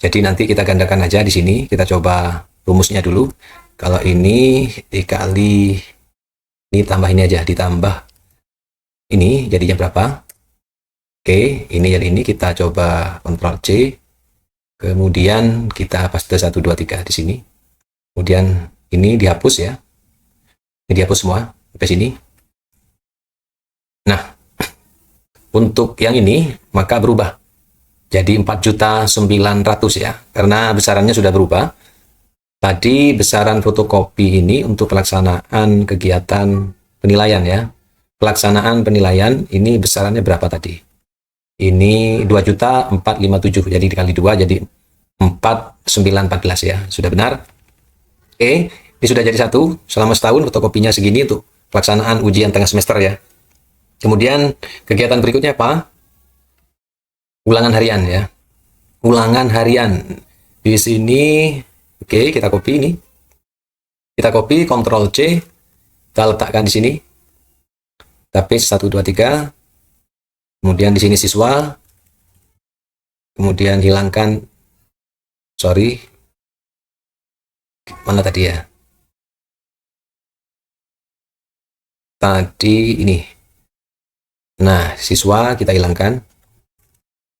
Jadi nanti kita gandakan aja di sini. Kita coba rumusnya dulu. Kalau ini dikali, ini tambah ini aja, ditambah ini jadinya berapa? Oke, ini jadi ini kita coba Ctrl C. Kemudian kita paste 1 2 3 di sini. Kemudian ini dihapus ya. Ini dihapus semua sampai sini. Nah, untuk yang ini maka berubah jadi 4.900.000 ya, karena besarannya sudah berubah. Tadi besaran fotokopi ini untuk pelaksanaan kegiatan penilaian ya. Pelaksanaan penilaian ini besarannya berapa tadi? Ini 2.457, jadi dikali 2 jadi 4.914 ya. Sudah benar. Oke, ini sudah jadi satu. Selama setahun fotokopinya segini untuk pelaksanaan ujian tengah semester ya. Kemudian kegiatan berikutnya apa? Ulangan harian ya. Ulangan harian. Di sini, oke, kita copy ini. Kita copy, Ctrl C, kita letakkan di sini. Kita paste 1, 2, 3. Kemudian di sini siswa. Kemudian hilangkan, sorry, mana tadi ya? Tadi ini. Nah, siswa kita hilangkan.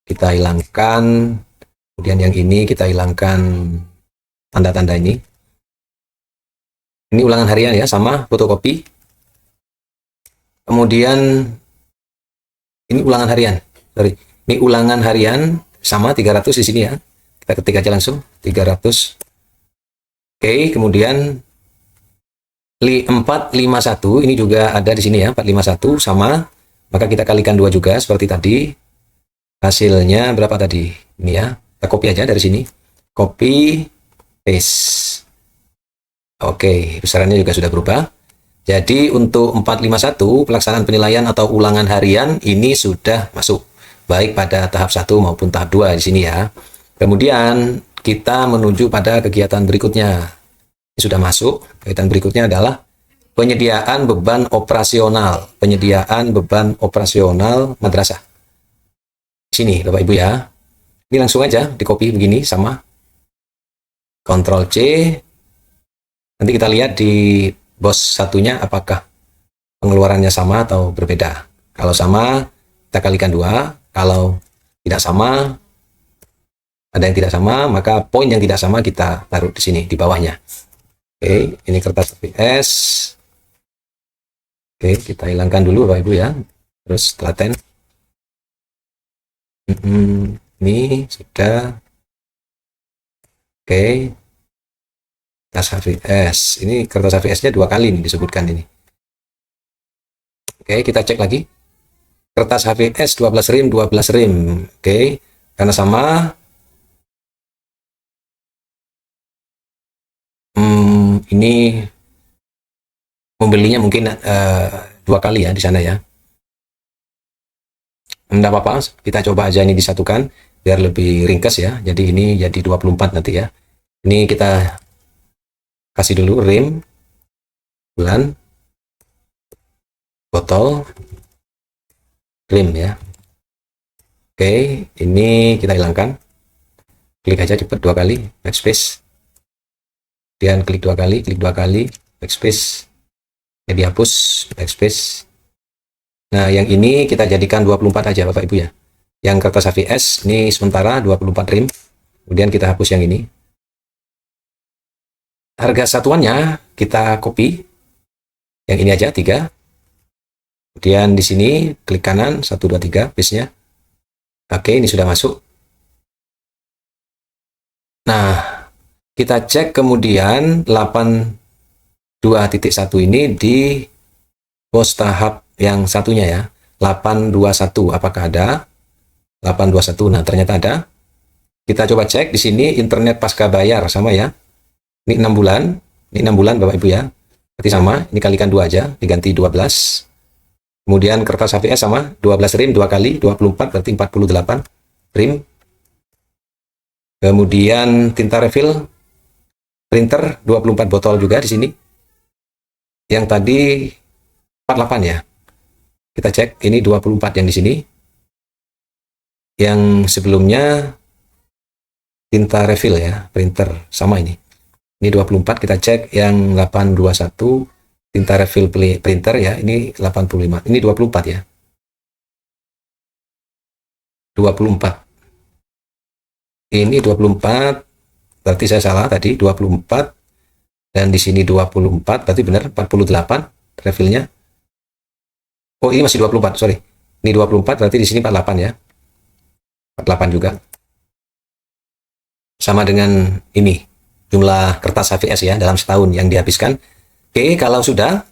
Kita hilangkan. Kemudian yang ini kita hilangkan tanda-tanda ini. Ini ulangan harian ya, sama fotokopi. Kemudian ini ulangan harian. Sorry. Ini ulangan harian sama 300 di sini ya. Kita ketik aja langsung 300. Oke, kemudian 451 ini juga ada di sini ya, 451 sama. Maka kita kalikan 2 juga seperti tadi. Hasilnya berapa tadi? Ini ya. Kita copy aja dari sini. Copy paste. Oke, besarannya juga sudah berubah. Jadi untuk 451 pelaksanaan penilaian atau ulangan harian ini sudah masuk baik pada tahap 1 maupun tahap 2 di sini ya. Kemudian kita menuju pada kegiatan berikutnya. Ini sudah masuk. Kegiatan berikutnya adalah penyediaan beban operasional. Penyediaan beban operasional madrasah. Sini Bapak Ibu ya. Ini langsung aja di copy begini sama. Ctrl C. Nanti kita lihat di bos satunya apakah pengeluarannya sama atau berbeda. Kalau sama, kita kalikan 2. Kalau tidak sama, ada yang tidak sama, maka poin yang tidak sama kita taruh di sini, di bawahnya. Oke, ini kertas HVS. Oke, kita hilangkan dulu Bapak Ibu ya. Terus telaten. Ini sudah. Oke. Kertas HVS. Ini kertas HVS-nya 2 kali nih disebutkan ini. Oke, kita cek lagi. Kertas HVS 12 rim, 12 rim. Oke, karena sama. Ini membelinya mungkin 2 kali ya di sana ya. Enggak apa-apa, kita coba aja ini disatukan biar lebih ringkas ya. Jadi ini jadi 24 nanti ya. Ini kita kasih dulu rim, bulan, botol, rim ya. Oke, ini kita hilangkan. Klik aja cepat 2 kali, backspace. Kemudian klik 2 kali, backspace. Ya dihapus, backspace. Nah, yang ini kita jadikan 24 aja Bapak Ibu ya. Yang kertas HVS ini sementara 24 rim. Kemudian kita hapus yang ini. Harga satuannya kita copy. Yang ini aja 3. Kemudian di sini klik kanan 1 2 3 paste-nya. Oke, ini sudah masuk. Nah, kita cek kemudian 82.1 ini di bos tahap yang satunya ya. 821 apakah ada? 821. Nah, ternyata ada. Kita coba cek di sini internet pasca bayar sama ya. Ini 6 bulan. Ini 6 bulan Bapak Ibu ya. Berarti sama. Ini kalikan 2 aja. Diganti 12. Kemudian kertas HVS sama. 12 rim 2 kali. 24 berarti 48 rim. Kemudian tinta refill. Printer 24 botol juga di sini. Yang tadi 48 ya. Kita cek. Ini 24 yang di sini. Yang sebelumnya tinta refill ya. Printer sama ini. Ini 24, kita cek yang 821 tinta refill printer ya, ini 85. Ini 24 ya. 24. Ini 24, berarti saya salah tadi, 24. Dan di sini 24, berarti benar 48 refillnya. Oh, ini masih 24, sorry. Ini 24, berarti di sini 48 ya. 48 juga. Sama dengan ini. Jumlah kertas HVS ya dalam setahun yang dihabiskan. Oke, kalau sudah,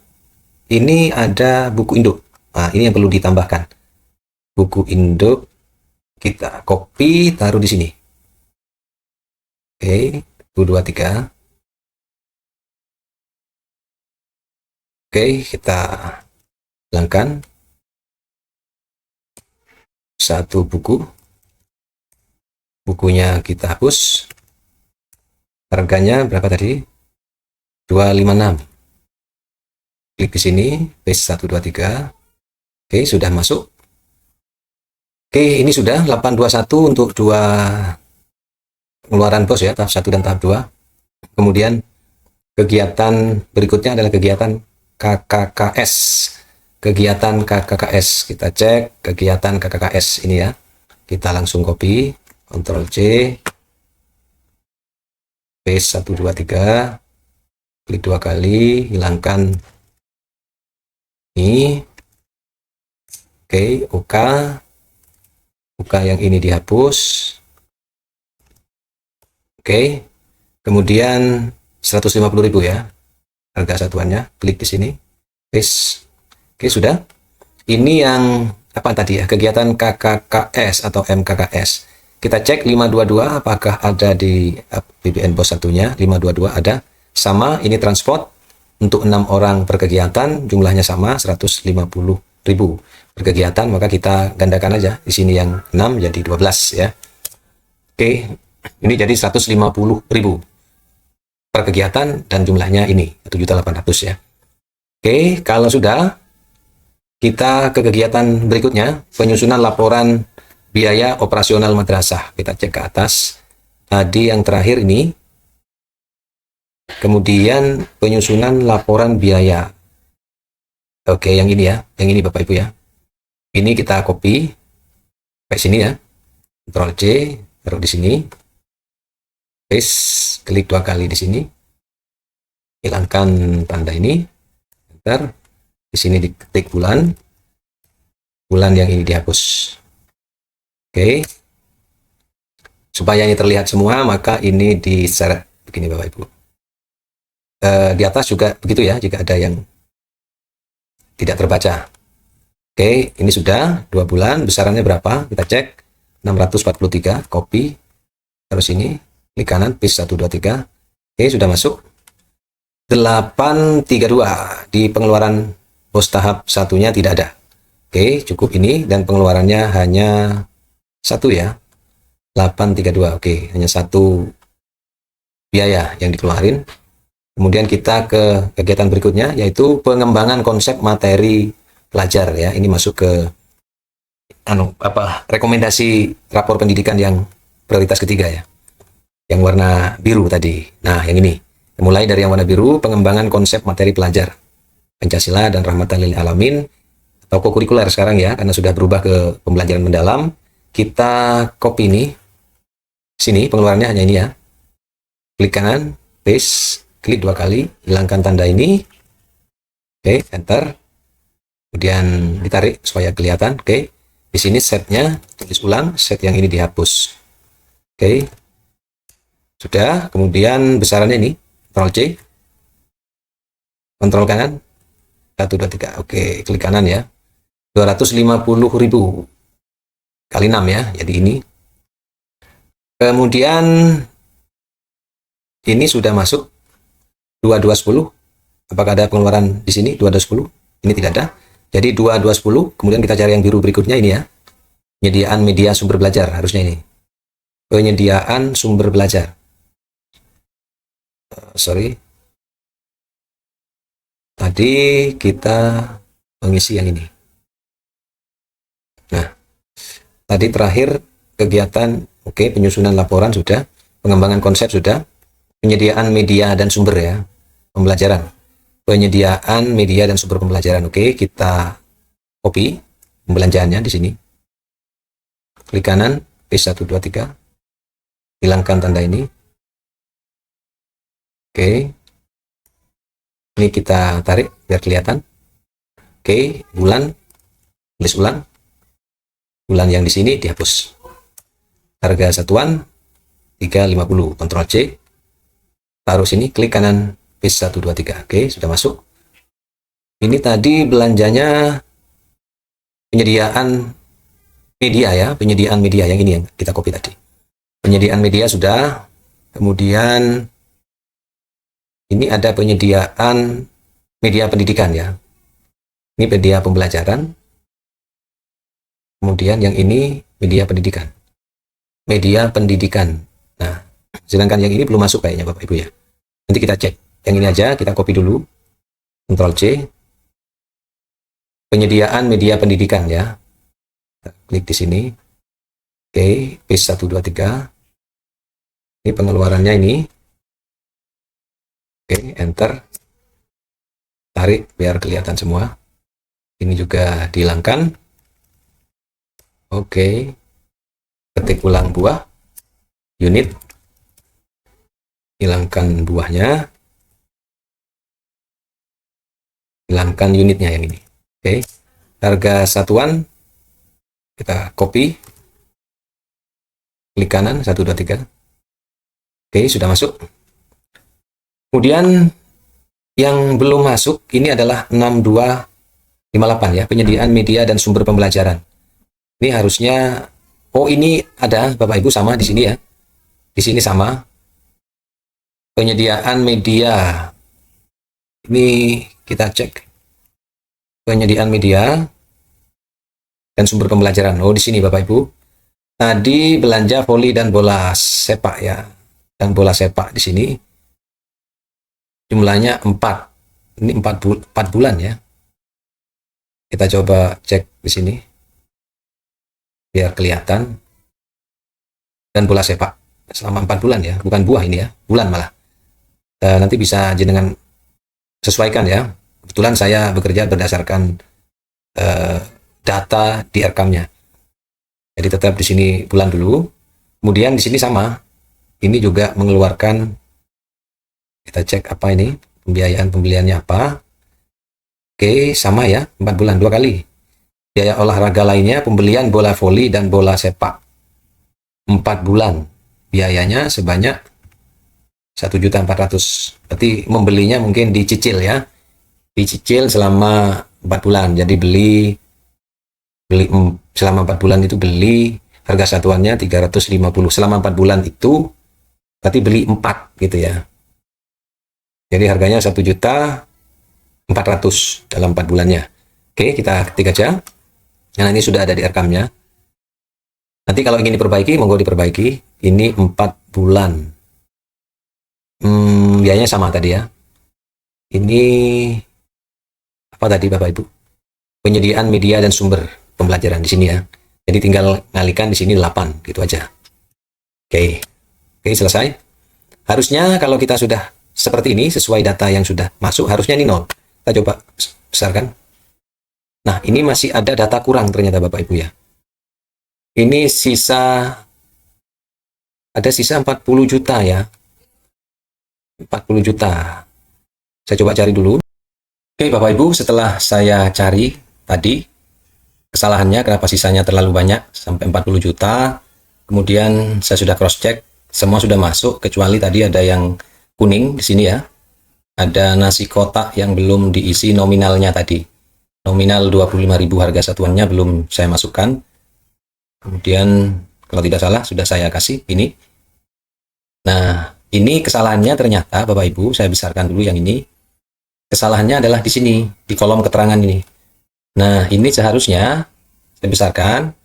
ini ada buku induk. Nah, ini yang perlu ditambahkan. Buku induk kita copy, taruh di sini. Oke, 123. Oke, kita hilangkan satu buku. Bukunya kita hapus. Harganya berapa tadi? 256. Klik di sini, paste 123. Oke, sudah masuk. Oke, ini sudah 821 untuk dua pengeluaran bos ya, tahap 1 dan tahap 2. Kemudian kegiatan berikutnya adalah kegiatan KKKS. Kegiatan KKKS. Kita cek kegiatan KKKS ini ya. Kita langsung copy, Ctrl C, paste 123, klik 2 kali, hilangkan ini. Oke, OK. OK yang ini dihapus. Oke. Kemudian 150.000 ya. Harga satuannya. Klik di sini. Paste. Oke, sudah. Ini yang apa tadi ya? Kegiatan KKKS atau MKKS. Kita cek 522 apakah ada di APBN BOS satunya. 522 ada. Sama, ini transport untuk 6 orang per kegiatan, jumlahnya sama 150.000 per kegiatan, maka kita gandakan aja di sini yang 6 jadi 12 ya. Oke, ini jadi 150.000 per kegiatan dan jumlahnya ini 1.800.000 ya. Oke, kalau sudah, kita ke kegiatan berikutnya, penyusunan laporan biaya operasional madrasah. Kita cek ke atas. Tadi yang terakhir ini. Kemudian penyusunan laporan biaya. Oke, yang ini ya. Yang ini Bapak Ibu ya. Ini kita copy. Paste sini ya. Ctrl C, taruh di sini. Paste, klik 2 kali di sini. Hilangkan tanda ini. Enter. Di sini diketik bulan. Bulan yang ini dihapus. Oke. Supaya ini terlihat semua, maka ini diseret begini Bapak Ibu. Di atas juga begitu ya, jika ada yang tidak terbaca. Oke, ini sudah 2 bulan, besarannya berapa? Kita cek, 643, copy, terus ini, klik kanan, paste 123. Oke, sudah masuk. 832, di pengeluaran BOS tahap satunya tidak ada. Oke, cukup ini, dan pengeluarannya hanya 1 ya, 832, oke, hanya 1 biaya yang dikeluarin. Kemudian kita ke kegiatan berikutnya, yaitu pengembangan konsep materi pelajar ya. Ini masuk ke rekomendasi rapor pendidikan yang prioritas ketiga ya. Yang warna biru tadi. Nah, yang ini. Mulai dari yang warna biru, pengembangan konsep materi pelajar. Pancasila dan rahmatan lil alamin atau kokurikuler sekarang ya, karena sudah berubah ke pembelajaran mendalam. Kita copy ini. Sini pengeluarannya hanya ini ya. Klik kanan, paste. Klik 2 kali, hilangkan tanda ini. Oke, enter. Kemudian ditarik supaya kelihatan. Oke, di sini setnya tulis ulang, set yang ini dihapus. Oke, sudah. Kemudian besarannya ini, Ctrl C, Ctrl kanan, 1, 2, 3. Oke, klik kanan ya. 250.000 kali 6 ya, jadi ini. Kemudian ini sudah masuk 2210. Apakah ada pengeluaran di sini 2210? Ini tidak ada. Jadi 2210, kemudian kita cari yang biru berikutnya ini ya. Penyediaan media sumber belajar, harusnya ini. Penyediaan sumber belajar. Sorry. Tadi kita mengisi yang ini. Nah, tadi terakhir kegiatan, oke, penyusunan laporan sudah, pengembangan konsep sudah, penyediaan media dan sumber ya, pembelajaran. Penyediaan media dan sumber pembelajaran. Oke, kita copy pembelanjaannya di sini. Klik kanan, paste 1, 2, 3. Hilangkan tanda ini. Oke. Ini kita tarik biar kelihatan. Oke, bulan, tulis ulang. Bulan yang di sini dihapus. Harga satuan 350. Ctrl C. Taruh sini, klik kanan, paste 1, 2, 3. Oke, sudah masuk. Ini tadi belanjanya penyediaan media ya, penyediaan media yang ini yang kita copy tadi. Penyediaan media sudah, kemudian ini ada penyediaan media pendidikan ya. Ini media pembelajaran. Kemudian yang ini media pendidikan. Media pendidikan. Nah, sedangkan yang ini belum masuk kayaknya Bapak Ibu ya. Nanti kita cek. Yang ini aja kita copy dulu. Ctrl C. Penyediaan media pendidikan ya. Kita klik di sini. Oke, paste 1 2 3. Ini pengeluarannya ini. Oke, enter. Tarik biar kelihatan semua. Ini juga dihilangkan. Oke. Ketik ulang buah. Unit. Hilangkan buahnya. Hilangkan unitnya yang ini. Oke. Harga satuan. Kita copy. Klik kanan 1 2 3. Oke, sudah masuk. Kemudian yang belum masuk ini adalah 6258 ya, penyediaan media dan sumber pembelajaran. Ini harusnya, oh ini ada Bapak Ibu sama di sini ya. Di sini sama. Penyediaan media. Ini kita cek. Penyediaan media dan sumber pembelajaran. Oh di sini Bapak Ibu. Tadi belanja voli dan bola sepak ya. Dan bola sepak di sini. Jumlahnya 4. Ini 4 bulan ya. Kita coba cek di sini. Biar kelihatan. Dan bola sepak. Selama 4 bulan ya. Bukan buah ini ya. Bulan malah. Nanti bisa jenengan sesuaikan ya. Kebetulan saya bekerja berdasarkan data di rekamnya. Jadi tetap di sini bulan dulu. Kemudian di sini sama. Ini juga mengeluarkan. Kita cek apa ini, pembiayaan pembeliannya apa. Oke, sama ya, 4 bulan, 2 kali. Biaya olahraga lainnya, pembelian bola voli dan bola sepak. 4 bulan. Biayanya sebanyak 1.400.000. Berarti membelinya mungkin dicicil ya. Dicicil selama 4 bulan. Jadi beli selama 4 bulan itu beli, harga satuannya 350. Selama 4 bulan itu berarti beli 4 gitu ya. Jadi harganya 1.400.000 dalam 4 bulannya. Oke, kita ketik aja. Nah, ini sudah ada di rekamnya. Nanti kalau ingin diperbaiki, monggo diperbaiki. Ini 4 bulan. Biayanya sama tadi ya. Ini apa tadi Bapak Ibu? Penyediaan media dan sumber pembelajaran di sini ya. Jadi tinggal ngalikan di sini 8 gitu aja. Oke. Oke, selesai. Harusnya kalau kita sudah seperti ini, sesuai data yang sudah masuk, harusnya ini 0. Kita coba besarkan. Nah, ini masih ada data kurang ternyata Bapak Ibu ya. Ini ada sisa 40 juta ya. 40 juta. Saya coba cari dulu. Oke Bapak Ibu, setelah saya cari tadi, kesalahannya kenapa sisanya terlalu banyak, sampai 40 juta. Kemudian saya sudah cross check, semua sudah masuk, kecuali tadi ada yang kuning di sini ya. Ada nasi kotak yang belum diisi nominalnya tadi. Nominal 25.000 harga satuannya belum saya masukkan. Kemudian kalau tidak salah sudah saya kasih ini. Nah, ini kesalahannya ternyata Bapak Ibu, saya besarkan dulu yang ini. Kesalahannya adalah di sini, di kolom keterangan ini. Nah, ini seharusnya saya besarkan.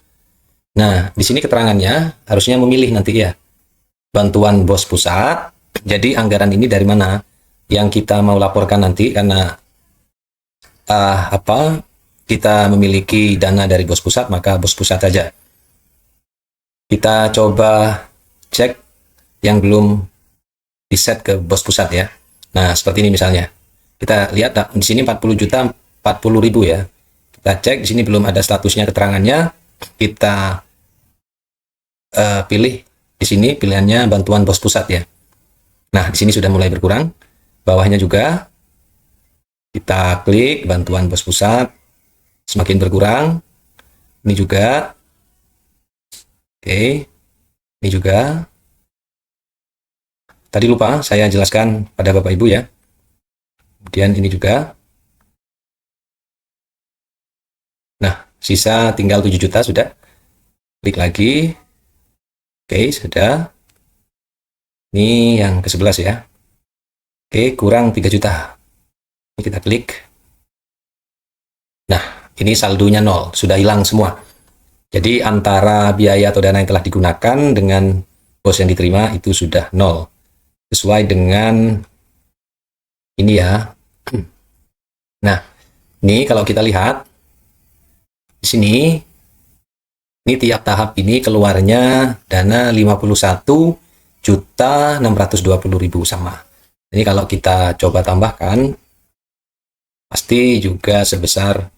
Nah, di sini keterangannya harusnya memilih nanti ya. Bantuan bos pusat. Jadi anggaran ini dari mana yang kita mau laporkan nanti, karena kita memiliki dana dari bos pusat, maka bos pusat saja. Kita coba cek yang belum di set ke bos pusat ya. Nah, seperti ini misalnya. Kita lihat di sini 40 juta 40.000 ya. Kita cek di sini belum ada statusnya, keterangannya. Kita pilih di sini pilihannya bantuan bos pusat ya. Nah, di sini sudah mulai berkurang. Bawahnya juga kita klik bantuan bos pusat, semakin berkurang. Ini juga. Oke. Ini juga. Tadi lupa saya jelaskan pada Bapak Ibu ya. Kemudian ini juga. Nah, sisa tinggal 7 juta sudah. Klik lagi. Oke, sudah. Ini yang ke-11 ya. Oke, kurang 3 juta. Ini kita klik. Nah, ini saldonya 0, sudah hilang semua. Jadi antara biaya atau dana yang telah digunakan dengan pos yang diterima itu sudah 0. Sesuai dengan ini ya. Nah, ini kalau kita lihat di sini, ini tiap tahap ini keluarnya dana 51.620.000 sama. Ini kalau kita coba tambahkan, pasti juga sebesar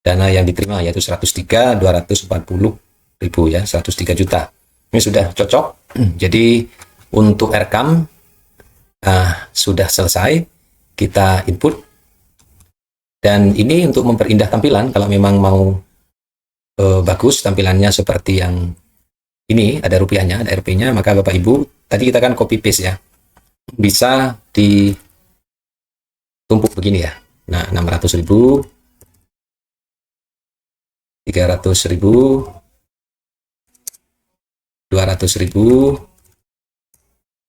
dana yang diterima, yaitu 103.240.000 ya, 103 juta. Ini sudah cocok. Jadi untuk rekam sudah selesai, kita input. Dan ini untuk memperindah tampilan, kalau memang mau bagus tampilannya seperti yang ini, ada rupiahnya, ada RP-nya, maka Bapak Ibu, tadi kita kan copy paste ya, bisa ditumpuk begini ya. Nah, 600.000, 300.000, 200.000,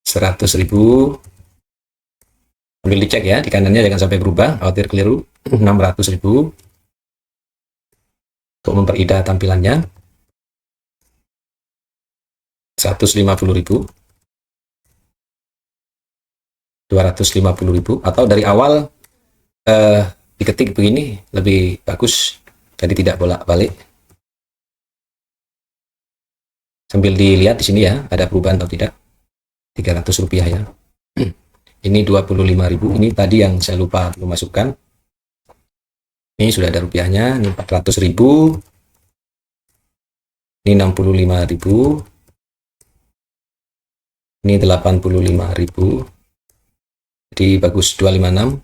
100.000. Sambil dicek ya, di kanannya jangan sampai berubah, khawatir keliru. 600.000 untuk memperindah tampilannya. 150.000, 250.000, atau dari awal diketik begini lebih bagus, jadi tidak bolak-balik. Sambil dilihat di sini ya, ada perubahan atau tidak. 300 rupiah ya. Ini 25.000, ini tadi yang saya lupa memasukkan. Ini sudah ada rupiahnya, ini 400.000, ini 65.000, ini 85.000, jadi bagus. 256,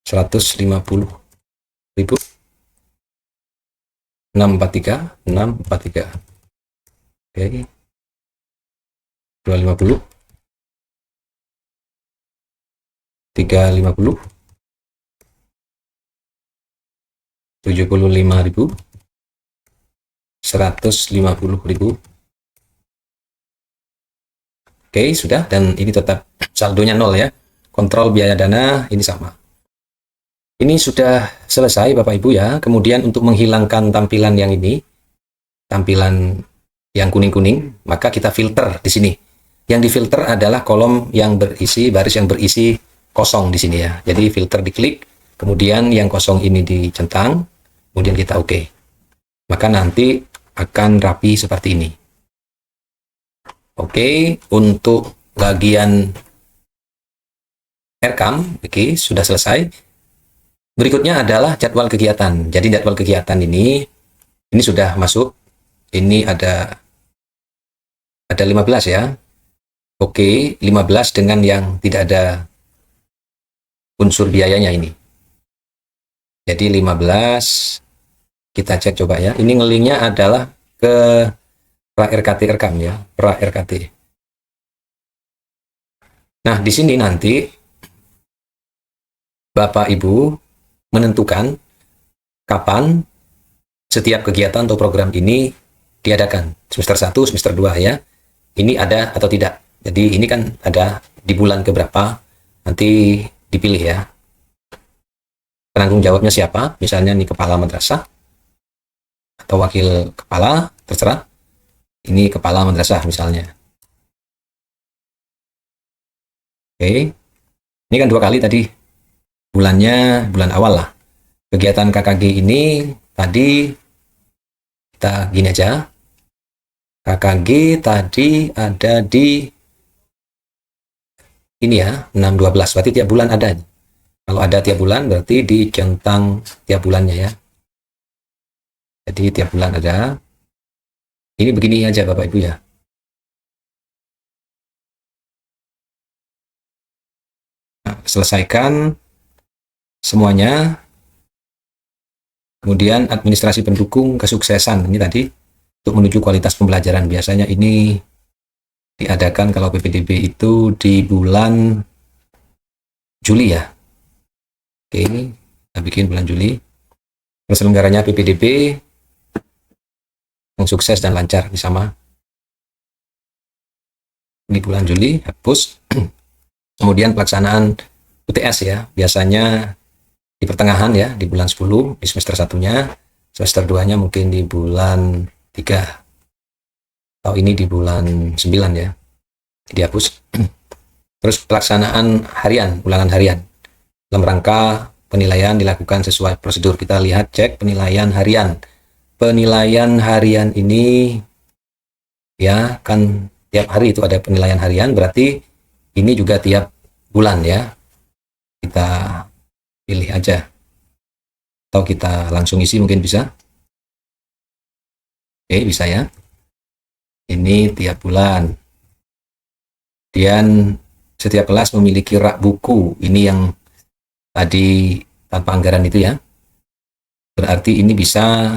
150.000, 643, oke, 250, 350, 75.000, 150.000. Oke, sudah. Dan ini tetap saldonya 0 ya. Kontrol biaya dana ini sama. Ini sudah selesai Bapak Ibu ya. Kemudian untuk menghilangkan tampilan yang ini, tampilan yang kuning-kuning, maka kita filter di sini. Yang difilter adalah kolom yang berisi, baris yang berisi kosong di sini ya. Jadi filter diklik, kemudian yang kosong ini dicentang, kemudian kita oke. Maka nanti akan rapi seperti ini. Oke, untuk bagian rekam, oke, sudah selesai. Berikutnya adalah jadwal kegiatan. Jadi jadwal kegiatan ini sudah masuk. Ini ada 15 ya. Oke, 15 dengan yang tidak ada unsur biayanya ini. Jadi 15, kita cek coba ya. Ini ngelinknya adalah ke pra RKT rekam ya, pra RKT. Nah, di sini nanti Bapak Ibu menentukan kapan setiap kegiatan atau program ini diadakan. Semester 1, semester 2 ya. Ini ada atau tidak. Jadi ini kan ada di bulan keberapa, nanti dipilih ya. Penanggung jawabnya siapa? Misalnya ini kepala madrasah atau wakil kepala, terserah. Ini kepala madrasah misalnya. Oke. Ini kan 2 kali tadi. Bulannya bulan awal lah. Kegiatan KKG ini tadi kita gini aja. KKG tadi ada di ini ya, 6-12. Berarti tiap bulan ada. Kalau ada tiap bulan berarti dicentang tiap bulannya ya. Jadi tiap bulan ada. Ini begini aja Bapak Ibu ya. Nah, selesaikan semuanya. Kemudian administrasi pendukung kesuksesan. Ini tadi untuk menuju kualitas pembelajaran. Biasanya ini diadakan kalau PPDB itu di bulan Juli ya. Oke, kita bikin bulan Juli. Terselenggaranya PPDB yang sukses dan lancar. Ini sama. Ini bulan Juli, hapus. Kemudian pelaksanaan UTS ya, biasanya di pertengahan ya, di bulan 10, di semester 1-nya, semester 2-nya mungkin di bulan 3, atau ini di bulan 9 ya, dihapus. Terus pelaksanaan harian, ulangan harian. Dalam rangka penilaian dilakukan sesuai prosedur. Kita lihat cek penilaian harian. Penilaian harian ini ya kan tiap hari itu ada penilaian harian, berarti ini juga tiap bulan ya. Kita pilih aja. Atau kita langsung isi mungkin bisa. Oke, bisa ya. Ini tiap bulan. Kemudian setiap kelas memiliki rak buku. Ini yang tadi tanpa anggaran itu ya. Berarti ini bisa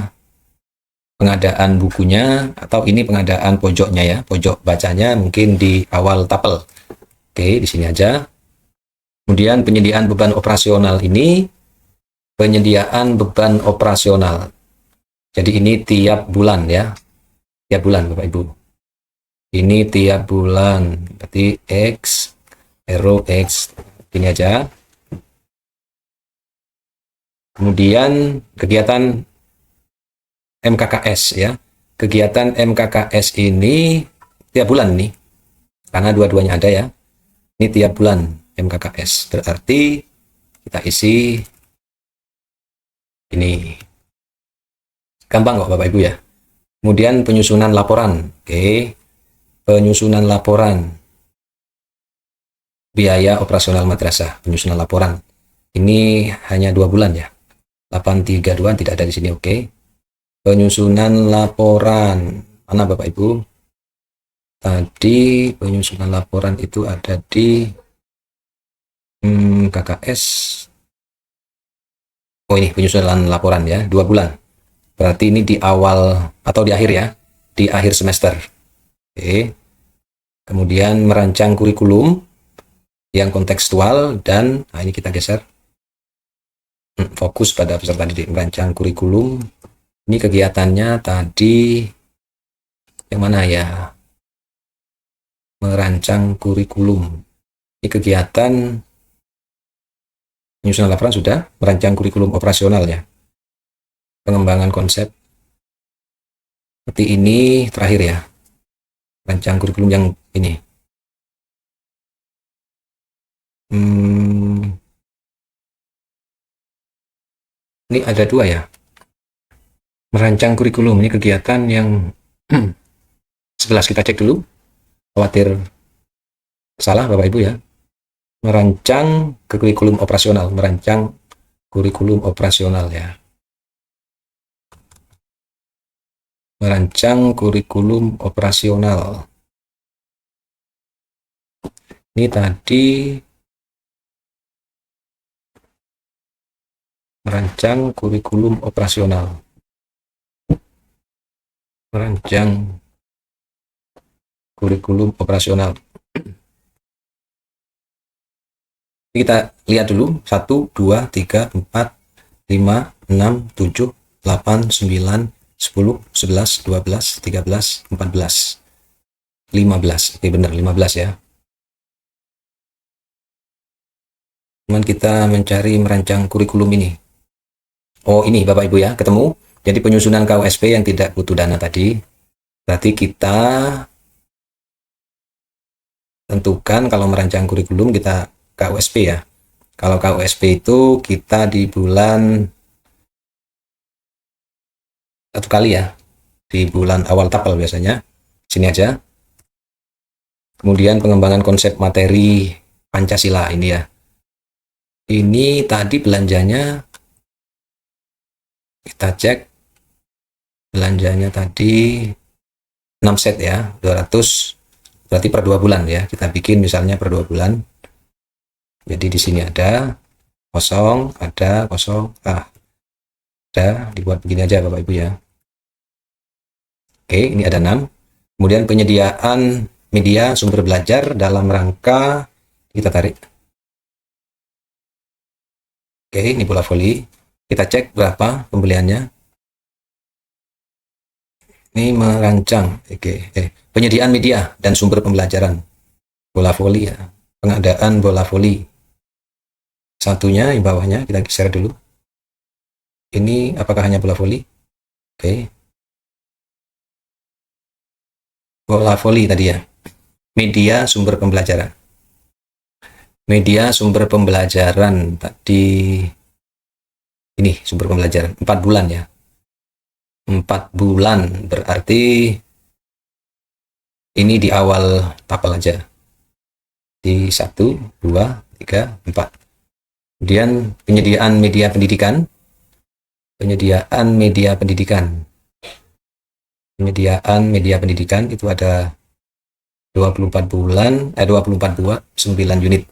pengadaan bukunya, atau ini pengadaan pojoknya ya, pojok bacanya mungkin di awal tapel. Oke, di sini aja. Kemudian penyediaan beban operasional ini, penyediaan beban operasional. Jadi ini tiap bulan ya, tiap bulan Bapak Ibu. Ini tiap bulan, berarti X, arrow X, ini aja. Kemudian kegiatan MKKS ya. Kegiatan MKKS ini tiap bulan nih. Karena dua-duanya ada ya. Ini tiap bulan MKKS. Berarti kita isi ini. Gampang kok Bapak Ibu ya. Kemudian penyusunan laporan. Oke. Penyusunan laporan. Biaya operasional madrasah. Penyusunan laporan. Ini hanya 2 bulan ya. 832 tidak ada di sini. Oke. Penyusunan laporan, mana Bapak Ibu? Tadi penyusunan laporan itu ada di KKS. Oh ini penyusunan laporan ya, 2 bulan. Berarti ini di awal atau di akhir ya, di akhir semester. Oke. Kemudian merancang kurikulum yang kontekstual dan, nah ini kita geser. Fokus pada peserta didik, merancang kurikulum. Ini kegiatannya tadi yang mana ya? Merancang kurikulum. Ini kegiatan penyusunan laporan sudah, merancang kurikulum operasional ya. Pengembangan konsep. Seperti ini terakhir ya. Merancang kurikulum yang ini. Ini ada 2 ya. Merancang kurikulum, ini kegiatan yang 11 kita cek dulu, khawatir salah Bapak Ibu ya. Merancang kurikulum operasional, merancang kurikulum operasional ya. Merancang kurikulum operasional. Ini tadi merancang kurikulum operasional. Merancang kurikulum operasional. Kita lihat dulu 1, 2, 3, 4, 5, 6, 7, 8, 9, 10, 11, 12, 13, 14, 15. Oke benar 15 ya. Cuman kita mencari merancang kurikulum ini. Oh ini Bapak Ibu ya, ketemu. Jadi penyusunan KUSP yang tidak butuh dana tadi, berarti kita tentukan kalau merancang kurikulum kita KUSP ya. Kalau KUSP itu kita di bulan 1 kali ya, di bulan awal tapel biasanya. Sini aja. Kemudian pengembangan konsep materi Pancasila ini ya. Ini tadi belanjanya kita cek. Belanjanya tadi 6 set ya, 200, berarti per 2 bulan ya. Kita bikin misalnya per 2 bulan. Jadi di sini ada kosong, ada kosong, ada, dibuat begini aja Bapak Ibu ya. Oke, ini ada 6. Kemudian penyediaan media sumber belajar dalam rangka, kita tarik. Oke, ini bola voli. Kita cek berapa pembeliannya. Ini merancang, oke. Penyediaan media dan sumber pembelajaran bola voli ya, pengadaan bola voli. Satunya yang bawahnya kita share dulu. Ini apakah hanya bola voli? Oke, bola voli tadi ya. Media sumber pembelajaran. Media sumber pembelajaran tadi ini sumber pembelajaran 4 bulan ya. 4 bulan berarti ini di awal tabel aja. Di 1, 2, 3, 4. Kemudian penyediaan media pendidikan. Penyediaan media pendidikan. Penyediaan media pendidikan itu ada 24 bulan, 24 buah, 9 unit.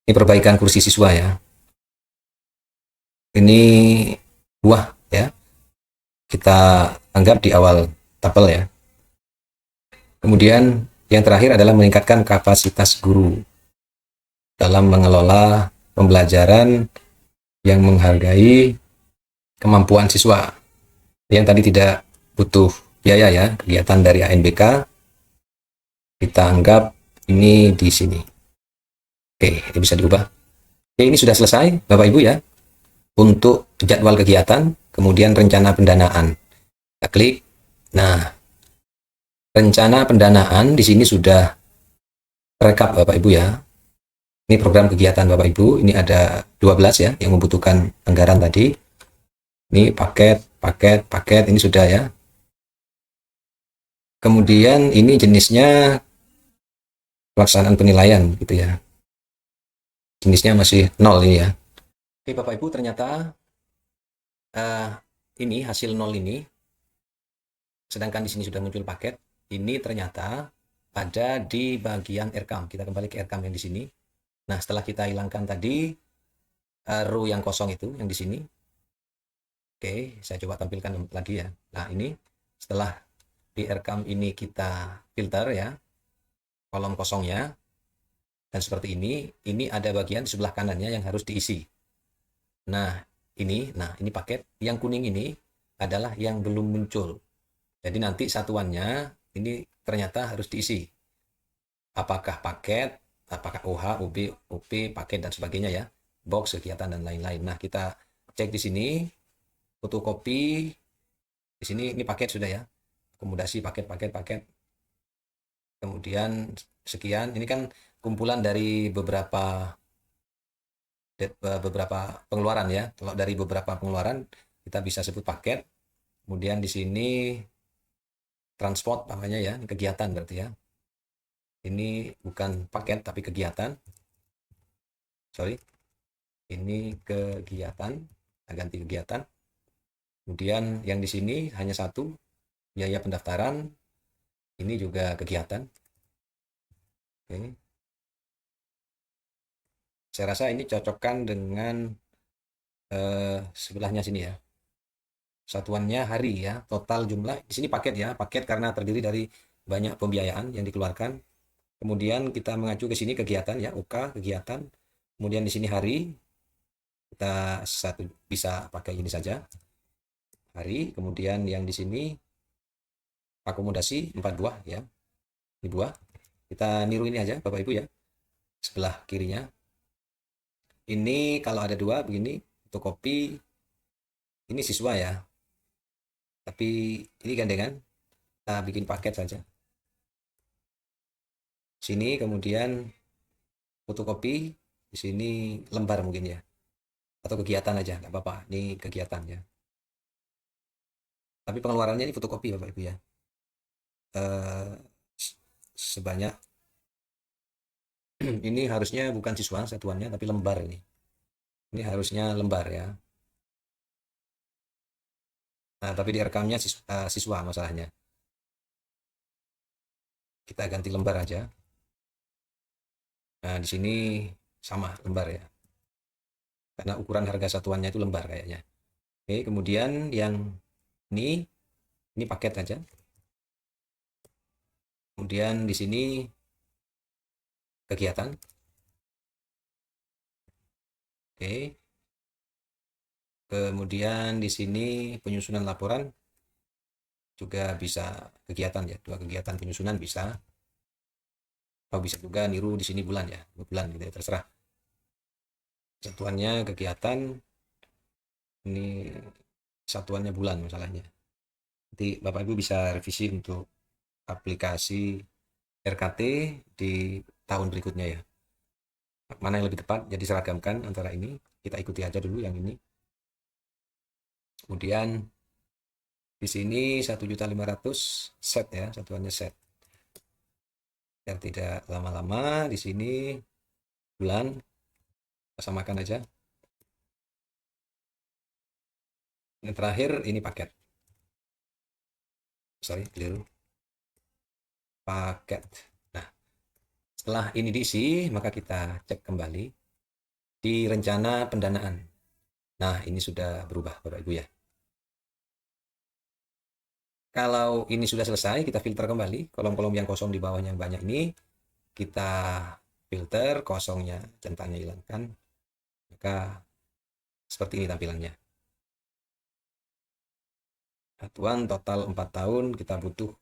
Ini perbaikan kursi siswa ya. Ini buah ya. Kita anggap di awal tabel ya. Kemudian yang terakhir adalah meningkatkan kapasitas guru dalam mengelola pembelajaran yang menghargai kemampuan siswa. Yang tadi tidak butuh biaya ya, kegiatan dari ANBK kita anggap ini di sini. Oke, ini bisa diubah. Oke, ini sudah selesai Bapak Ibu ya. Untuk jadwal kegiatan, kemudian rencana pendanaan. Kita klik. Nah, rencana pendanaan di sini sudah rekap Bapak Ibu ya. Ini program kegiatan Bapak Ibu, ini ada 12 ya yang membutuhkan anggaran tadi. Ini paket, ini sudah ya. Kemudian ini jenisnya pelaksanaan penilaian gitu ya. Jenisnya masih 0 ini ya. Oke Bapak Ibu, ternyata ini hasil 0 ini, sedangkan di sini sudah muncul paket, ini ternyata ada di bagian RKAM. Kita kembali ke RKAM yang di sini. Nah, setelah kita hilangkan tadi row yang kosong itu yang di sini. Oke, saya coba tampilkan lagi ya. Nah, ini setelah di RKAM ini kita filter ya, kolom kosongnya, dan seperti ini ada bagian di sebelah kanannya yang harus diisi. Nah, ini paket yang kuning ini adalah yang belum muncul. Jadi nanti satuannya ini ternyata harus diisi. Apakah paket, apakah OH, UB, UP, paket dan sebagainya ya, box, kegiatan dan lain-lain. Nah, kita cek di sini, fotokopi, di sini ini paket sudah ya, akomodasi paket. Kemudian sekian, ini kan kumpulan dari beberapa pengeluaran ya. Kalau dari beberapa pengeluaran kita bisa sebut paket. Kemudian di sini transport namanya ya, kegiatan berarti ya. Ini bukan paket tapi kegiatan. Sorry. Ini kegiatan, ganti kegiatan. Kemudian yang di sini hanya satu, biaya pendaftaran. Ini juga kegiatan. Oke. Saya rasa ini cocokkan dengan sebelahnya sini ya. Satuannya hari ya, total jumlah di sini paket ya, paket karena terdiri dari banyak pembiayaan yang dikeluarkan. Kemudian kita mengacu ke sini kegiatan ya, UK kegiatan. Kemudian di sini hari, kita bisa pakai ini saja hari. Kemudian yang di sini akomodasi 4 buah ya, ini buah. Kita niru ini aja Bapak Ibu ya, sebelah kirinya. Ini kalau ada 2 begini, fotokopi. Ini siswa ya, tapi ini gandengan. Kita bikin paket saja. Sini kemudian fotokopi, di sini lembar mungkin ya, atau kegiatan aja nggak apa-apa. Ini kegiatan ya. Tapi pengeluarannya ini fotokopi Bapak Ibu ya. Eh, sebanyak ini harusnya bukan siswa satuannya tapi lembar ini. Ini harusnya lembar ya. Nah, tapi di rekamnya siswa masalahnya. Kita ganti lembar aja. Nah, di sini sama lembar ya. Karena ukuran harga satuannya itu lembar kayaknya. Oke, kemudian yang ini paket aja. Kemudian di sini kegiatan. Oke. Kemudian di sini penyusunan laporan juga bisa kegiatan ya, dua kegiatan penyusunan bisa. Atau bisa juga niru di sini bulan ya, bulan gitu ya, terserah. Satuannya kegiatan, ini satuannya bulan masalahnya. Nanti Bapak Ibu bisa revisi untuk aplikasi RKT di tahun berikutnya ya. Mana yang lebih tepat, jadi seragamkan antara ini. Kita ikuti aja dulu yang ini. Kemudian di sini 1.500.000 set ya, satuannya set. Biar tidak lama-lama, di sini bulan, kita samakan aja. Yang terakhir ini paket. Sorry, keliru. Paket. Nah, setelah ini diisi, maka kita cek kembali di rencana pendanaan. Nah, ini sudah berubah Bapak Ibu ya. Kalau ini sudah selesai, kita filter kembali. Kolom-kolom yang kosong di bawah yang banyak ini, kita filter, kosongnya, centangnya hilangkan. Maka seperti ini tampilannya. Satuan total 4 tahun, kita butuh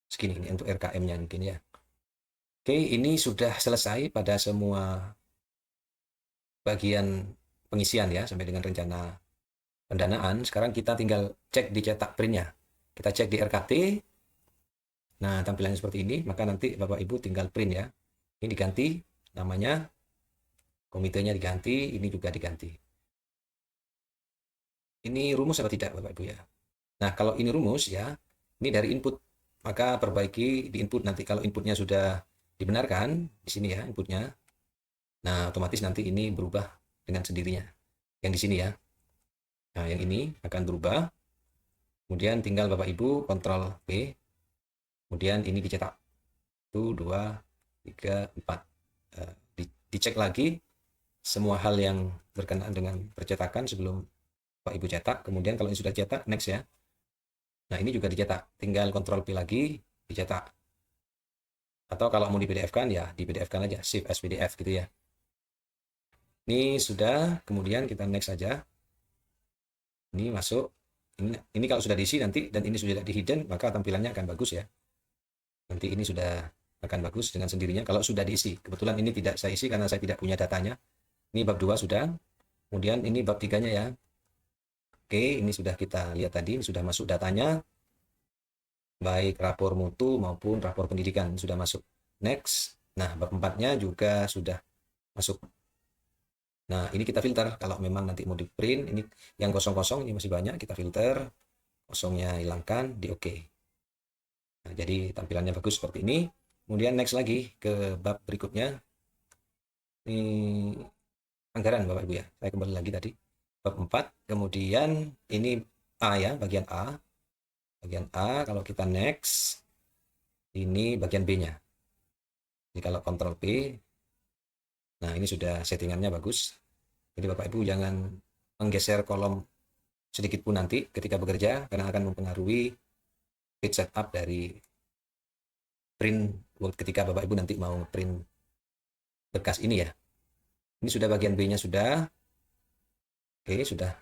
segini ini untuk RKM-nya mungkin ya. Oke, ini sudah selesai pada semua bagian pengisian ya, sampai dengan rencana pendanaan. Sekarang kita tinggal cek di cetak printnya. Kita cek di RKT. Nah, tampilannya seperti ini. Maka nanti Bapak Ibu tinggal print ya. Ini diganti namanya, komitenya diganti, ini juga diganti. Ini rumus atau tidak Bapak Ibu ya? Nah, kalau ini rumus ya, ini dari input. Maka perbaiki di input nanti kalau inputnya sudah dibenarkan, di sini ya inputnya. Nah, otomatis nanti ini berubah dengan sendirinya. Yang di sini ya. Nah, yang ini akan berubah. Kemudian tinggal Bapak Ibu kontrol P. Kemudian ini dicetak. 1, 2, 3, 4. Dicek lagi semua hal yang berkenaan dengan percetakan sebelum Bapak Ibu cetak. Kemudian kalau ini sudah cetak, next ya. Nah, ini juga dicetak. Tinggal kontrol P lagi, dicetak. Atau kalau mau di PDF-kan, ya di PDF-kan aja. Save as PDF gitu ya. Ini sudah, kemudian kita next saja. Ini masuk. Ini kalau sudah diisi nanti, dan ini sudah di hidden, maka tampilannya akan bagus ya. Nanti ini sudah akan bagus dengan sendirinya kalau sudah diisi. Kebetulan ini tidak saya isi karena saya tidak punya datanya. Ini bab 2 sudah. Kemudian ini bab 3-nya ya. Oke, ini sudah kita lihat tadi, ini sudah masuk datanya. Baik rapor mutu maupun rapor pendidikan sudah masuk. Next. Nah, bab 4-nya juga sudah masuk. Nah, ini kita filter. Kalau memang nanti mau di print, ini yang kosong-kosong ini masih banyak, kita filter. Kosongnya hilangkan, di OK. Nah, jadi tampilannya bagus seperti ini. Kemudian next lagi ke bab berikutnya. Ini anggaran Bapak Ibu ya. Saya kembali lagi tadi. Bab 4. Kemudian ini A ya, bagian A. Bagian A, kalau kita next, ini bagian B-nya. Jadi kalau Ctrl P, nah ini sudah settingannya bagus. Jadi Bapak Ibu jangan menggeser kolom sedikit pun nanti ketika bekerja, karena akan mempengaruhi page setup dari print ketika Bapak Ibu nanti mau print bekas ini ya. Ini sudah bagian B-nya sudah. Oke, sudah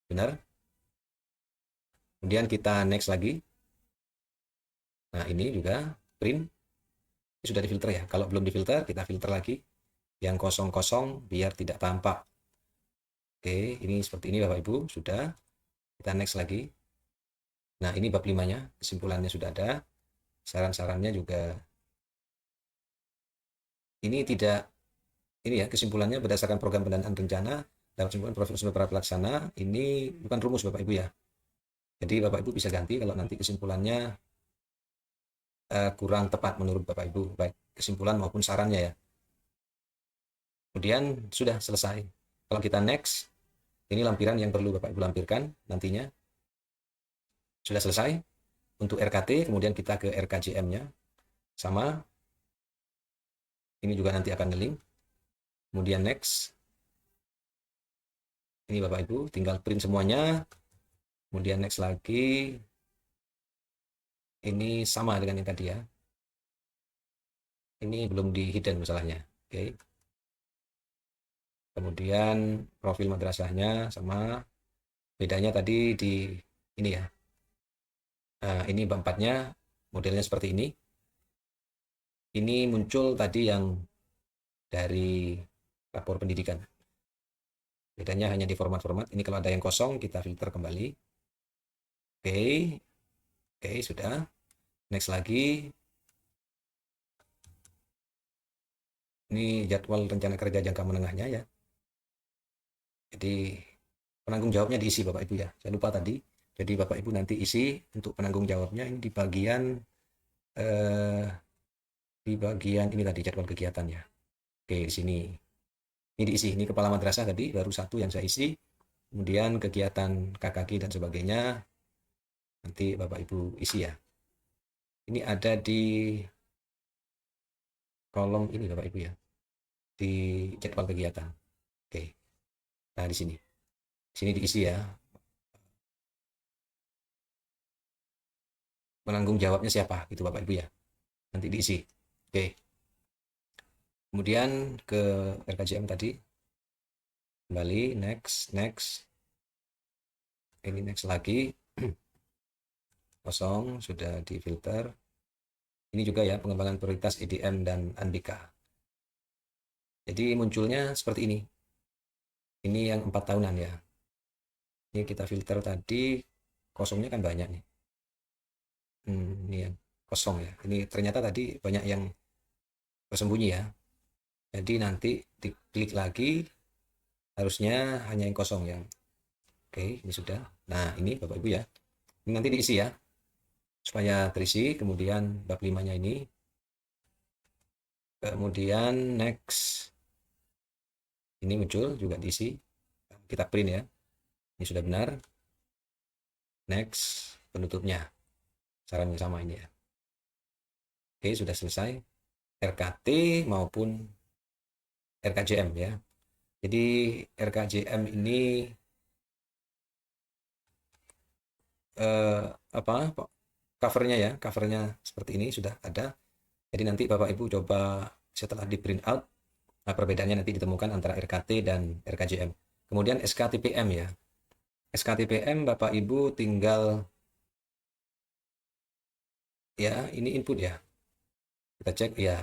benar. Kemudian kita next lagi. Nah, ini juga print. Ini sudah difilter ya. Kalau belum difilter, kita filter lagi. Yang kosong-kosong biar tidak tampak. Oke, ini seperti ini Bapak Ibu. Sudah. Kita next lagi. Nah, ini bab 5-nya. Kesimpulannya sudah ada. Saran-sarannya juga. Ini tidak, ini ya kesimpulannya berdasarkan program pendanaan rencana. Dapat kesimpulan profesional para pelaksana. Ini bukan rumus Bapak Ibu ya. Jadi Bapak Ibu bisa ganti kalau nanti kesimpulannya kurang tepat menurut Bapak Ibu, baik kesimpulan maupun sarannya ya. Kemudian sudah selesai. Kalau kita next, ini lampiran yang perlu Bapak Ibu lampirkan nantinya. Sudah selesai untuk RKT, kemudian kita ke RKJM-nya. Sama. Ini juga nanti akan nge-link. Kemudian next. Ini Bapak Ibu tinggal print semuanya. Kemudian next lagi. Ini sama dengan yang tadi ya. Ini belum di hidden masalahnya. Oke. Kemudian profil madrasahnya sama. Bedanya tadi di ini ya. Ini bab 4-nya modelnya seperti ini. Ini muncul tadi yang dari rapor pendidikan. Bedanya hanya di format-format. Ini kalau ada yang kosong, kita filter kembali. Oke, oke, sudah. Next lagi. Ini jadwal rencana kerja jangka menengahnya ya. Jadi penanggung jawabnya diisi Bapak Ibu ya. Saya lupa tadi. Jadi Bapak Ibu nanti isi untuk penanggung jawabnya ini eh, di bagian ini tadi jadwal kegiatan ya. Oke, di sini. Ini diisi. Ini kepala madrasah tadi baru satu yang saya isi. Kemudian kegiatan KKG dan sebagainya nanti Bapak Ibu isi ya. Ini ada di kolom ini Bapak Ibu ya. Di jadwal kegiatan. Oke. Nah, di sini. Di sini diisi ya. Penanggung jawabnya siapa gitu Bapak Ibu ya. Nanti diisi. Oke. Kemudian ke RKJM tadi. Kembali next, next. Ini next lagi. Kosong sudah difilter. Ini juga ya pengembangan prioritas EDM dan Andika. Jadi munculnya seperti ini. Ini yang 4 tahunan ya. Ini kita filter tadi, kosongnya kan banyak nih. Ini yang kosong ya. Ini ternyata tadi banyak yang tersembunyi ya. Jadi nanti diklik lagi, harusnya hanya yang kosong yang. Oke, ini sudah. Nah, ini Bapak Ibu ya. Ini nanti diisi ya. Supaya terisi, kemudian bab 5-nya ini. Kemudian next. Ini muncul juga diisi. Kita print ya. Ini sudah benar. Next, penutupnya. Caranya sama ini ya. Oke, sudah selesai. RKT maupun RKJM ya. Jadi RKJM ini apa covernya ya, covernya seperti ini sudah ada. Jadi nanti Bapak Ibu coba setelah di print out, nah perbedaannya nanti ditemukan antara RKT dan RKJM. Kemudian SKTPM ya. SKTPM Bapak Ibu tinggal ya, ini input ya. Kita cek ya.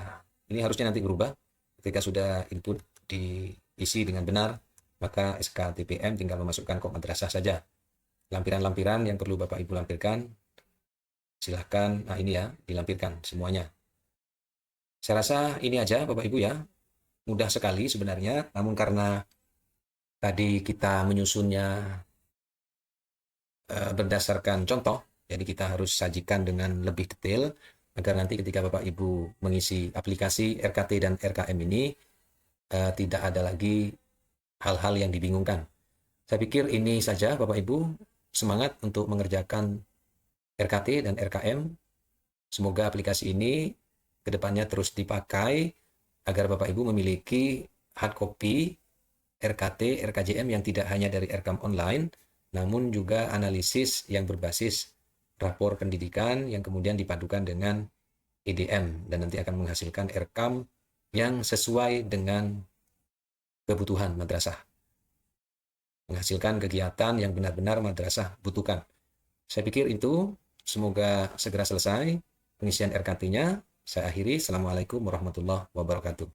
Ini harusnya nanti berubah ketika sudah input diisi dengan benar, maka SKTPM tinggal memasukkan kod madrasah saja. Lampiran-lampiran yang perlu Bapak Ibu lampirkan, silahkan, nah ini ya, dilampirkan semuanya. Saya rasa ini aja Bapak Ibu ya, mudah sekali sebenarnya, namun karena tadi kita menyusunnya berdasarkan contoh, jadi kita harus sajikan dengan lebih detail, agar nanti ketika Bapak Ibu mengisi aplikasi RKT dan RKM ini, tidak ada lagi hal-hal yang dibingungkan. Saya pikir ini saja Bapak Ibu, semangat untuk mengerjakan RKT dan RKM. Semoga aplikasi ini kedepannya terus dipakai agar Bapak Ibu memiliki hard copy RKT, RKJM yang tidak hanya dari RKAM online, namun juga analisis yang berbasis rapor pendidikan yang kemudian dipadukan dengan EDM dan nanti akan menghasilkan RKAM yang sesuai dengan kebutuhan madrasah. Menghasilkan kegiatan yang benar-benar madrasah butuhkan. Saya pikir itu, semoga segera selesai pengisian RKT-nya. Saya akhiri. Assalamualaikum warahmatullahi wabarakatuh.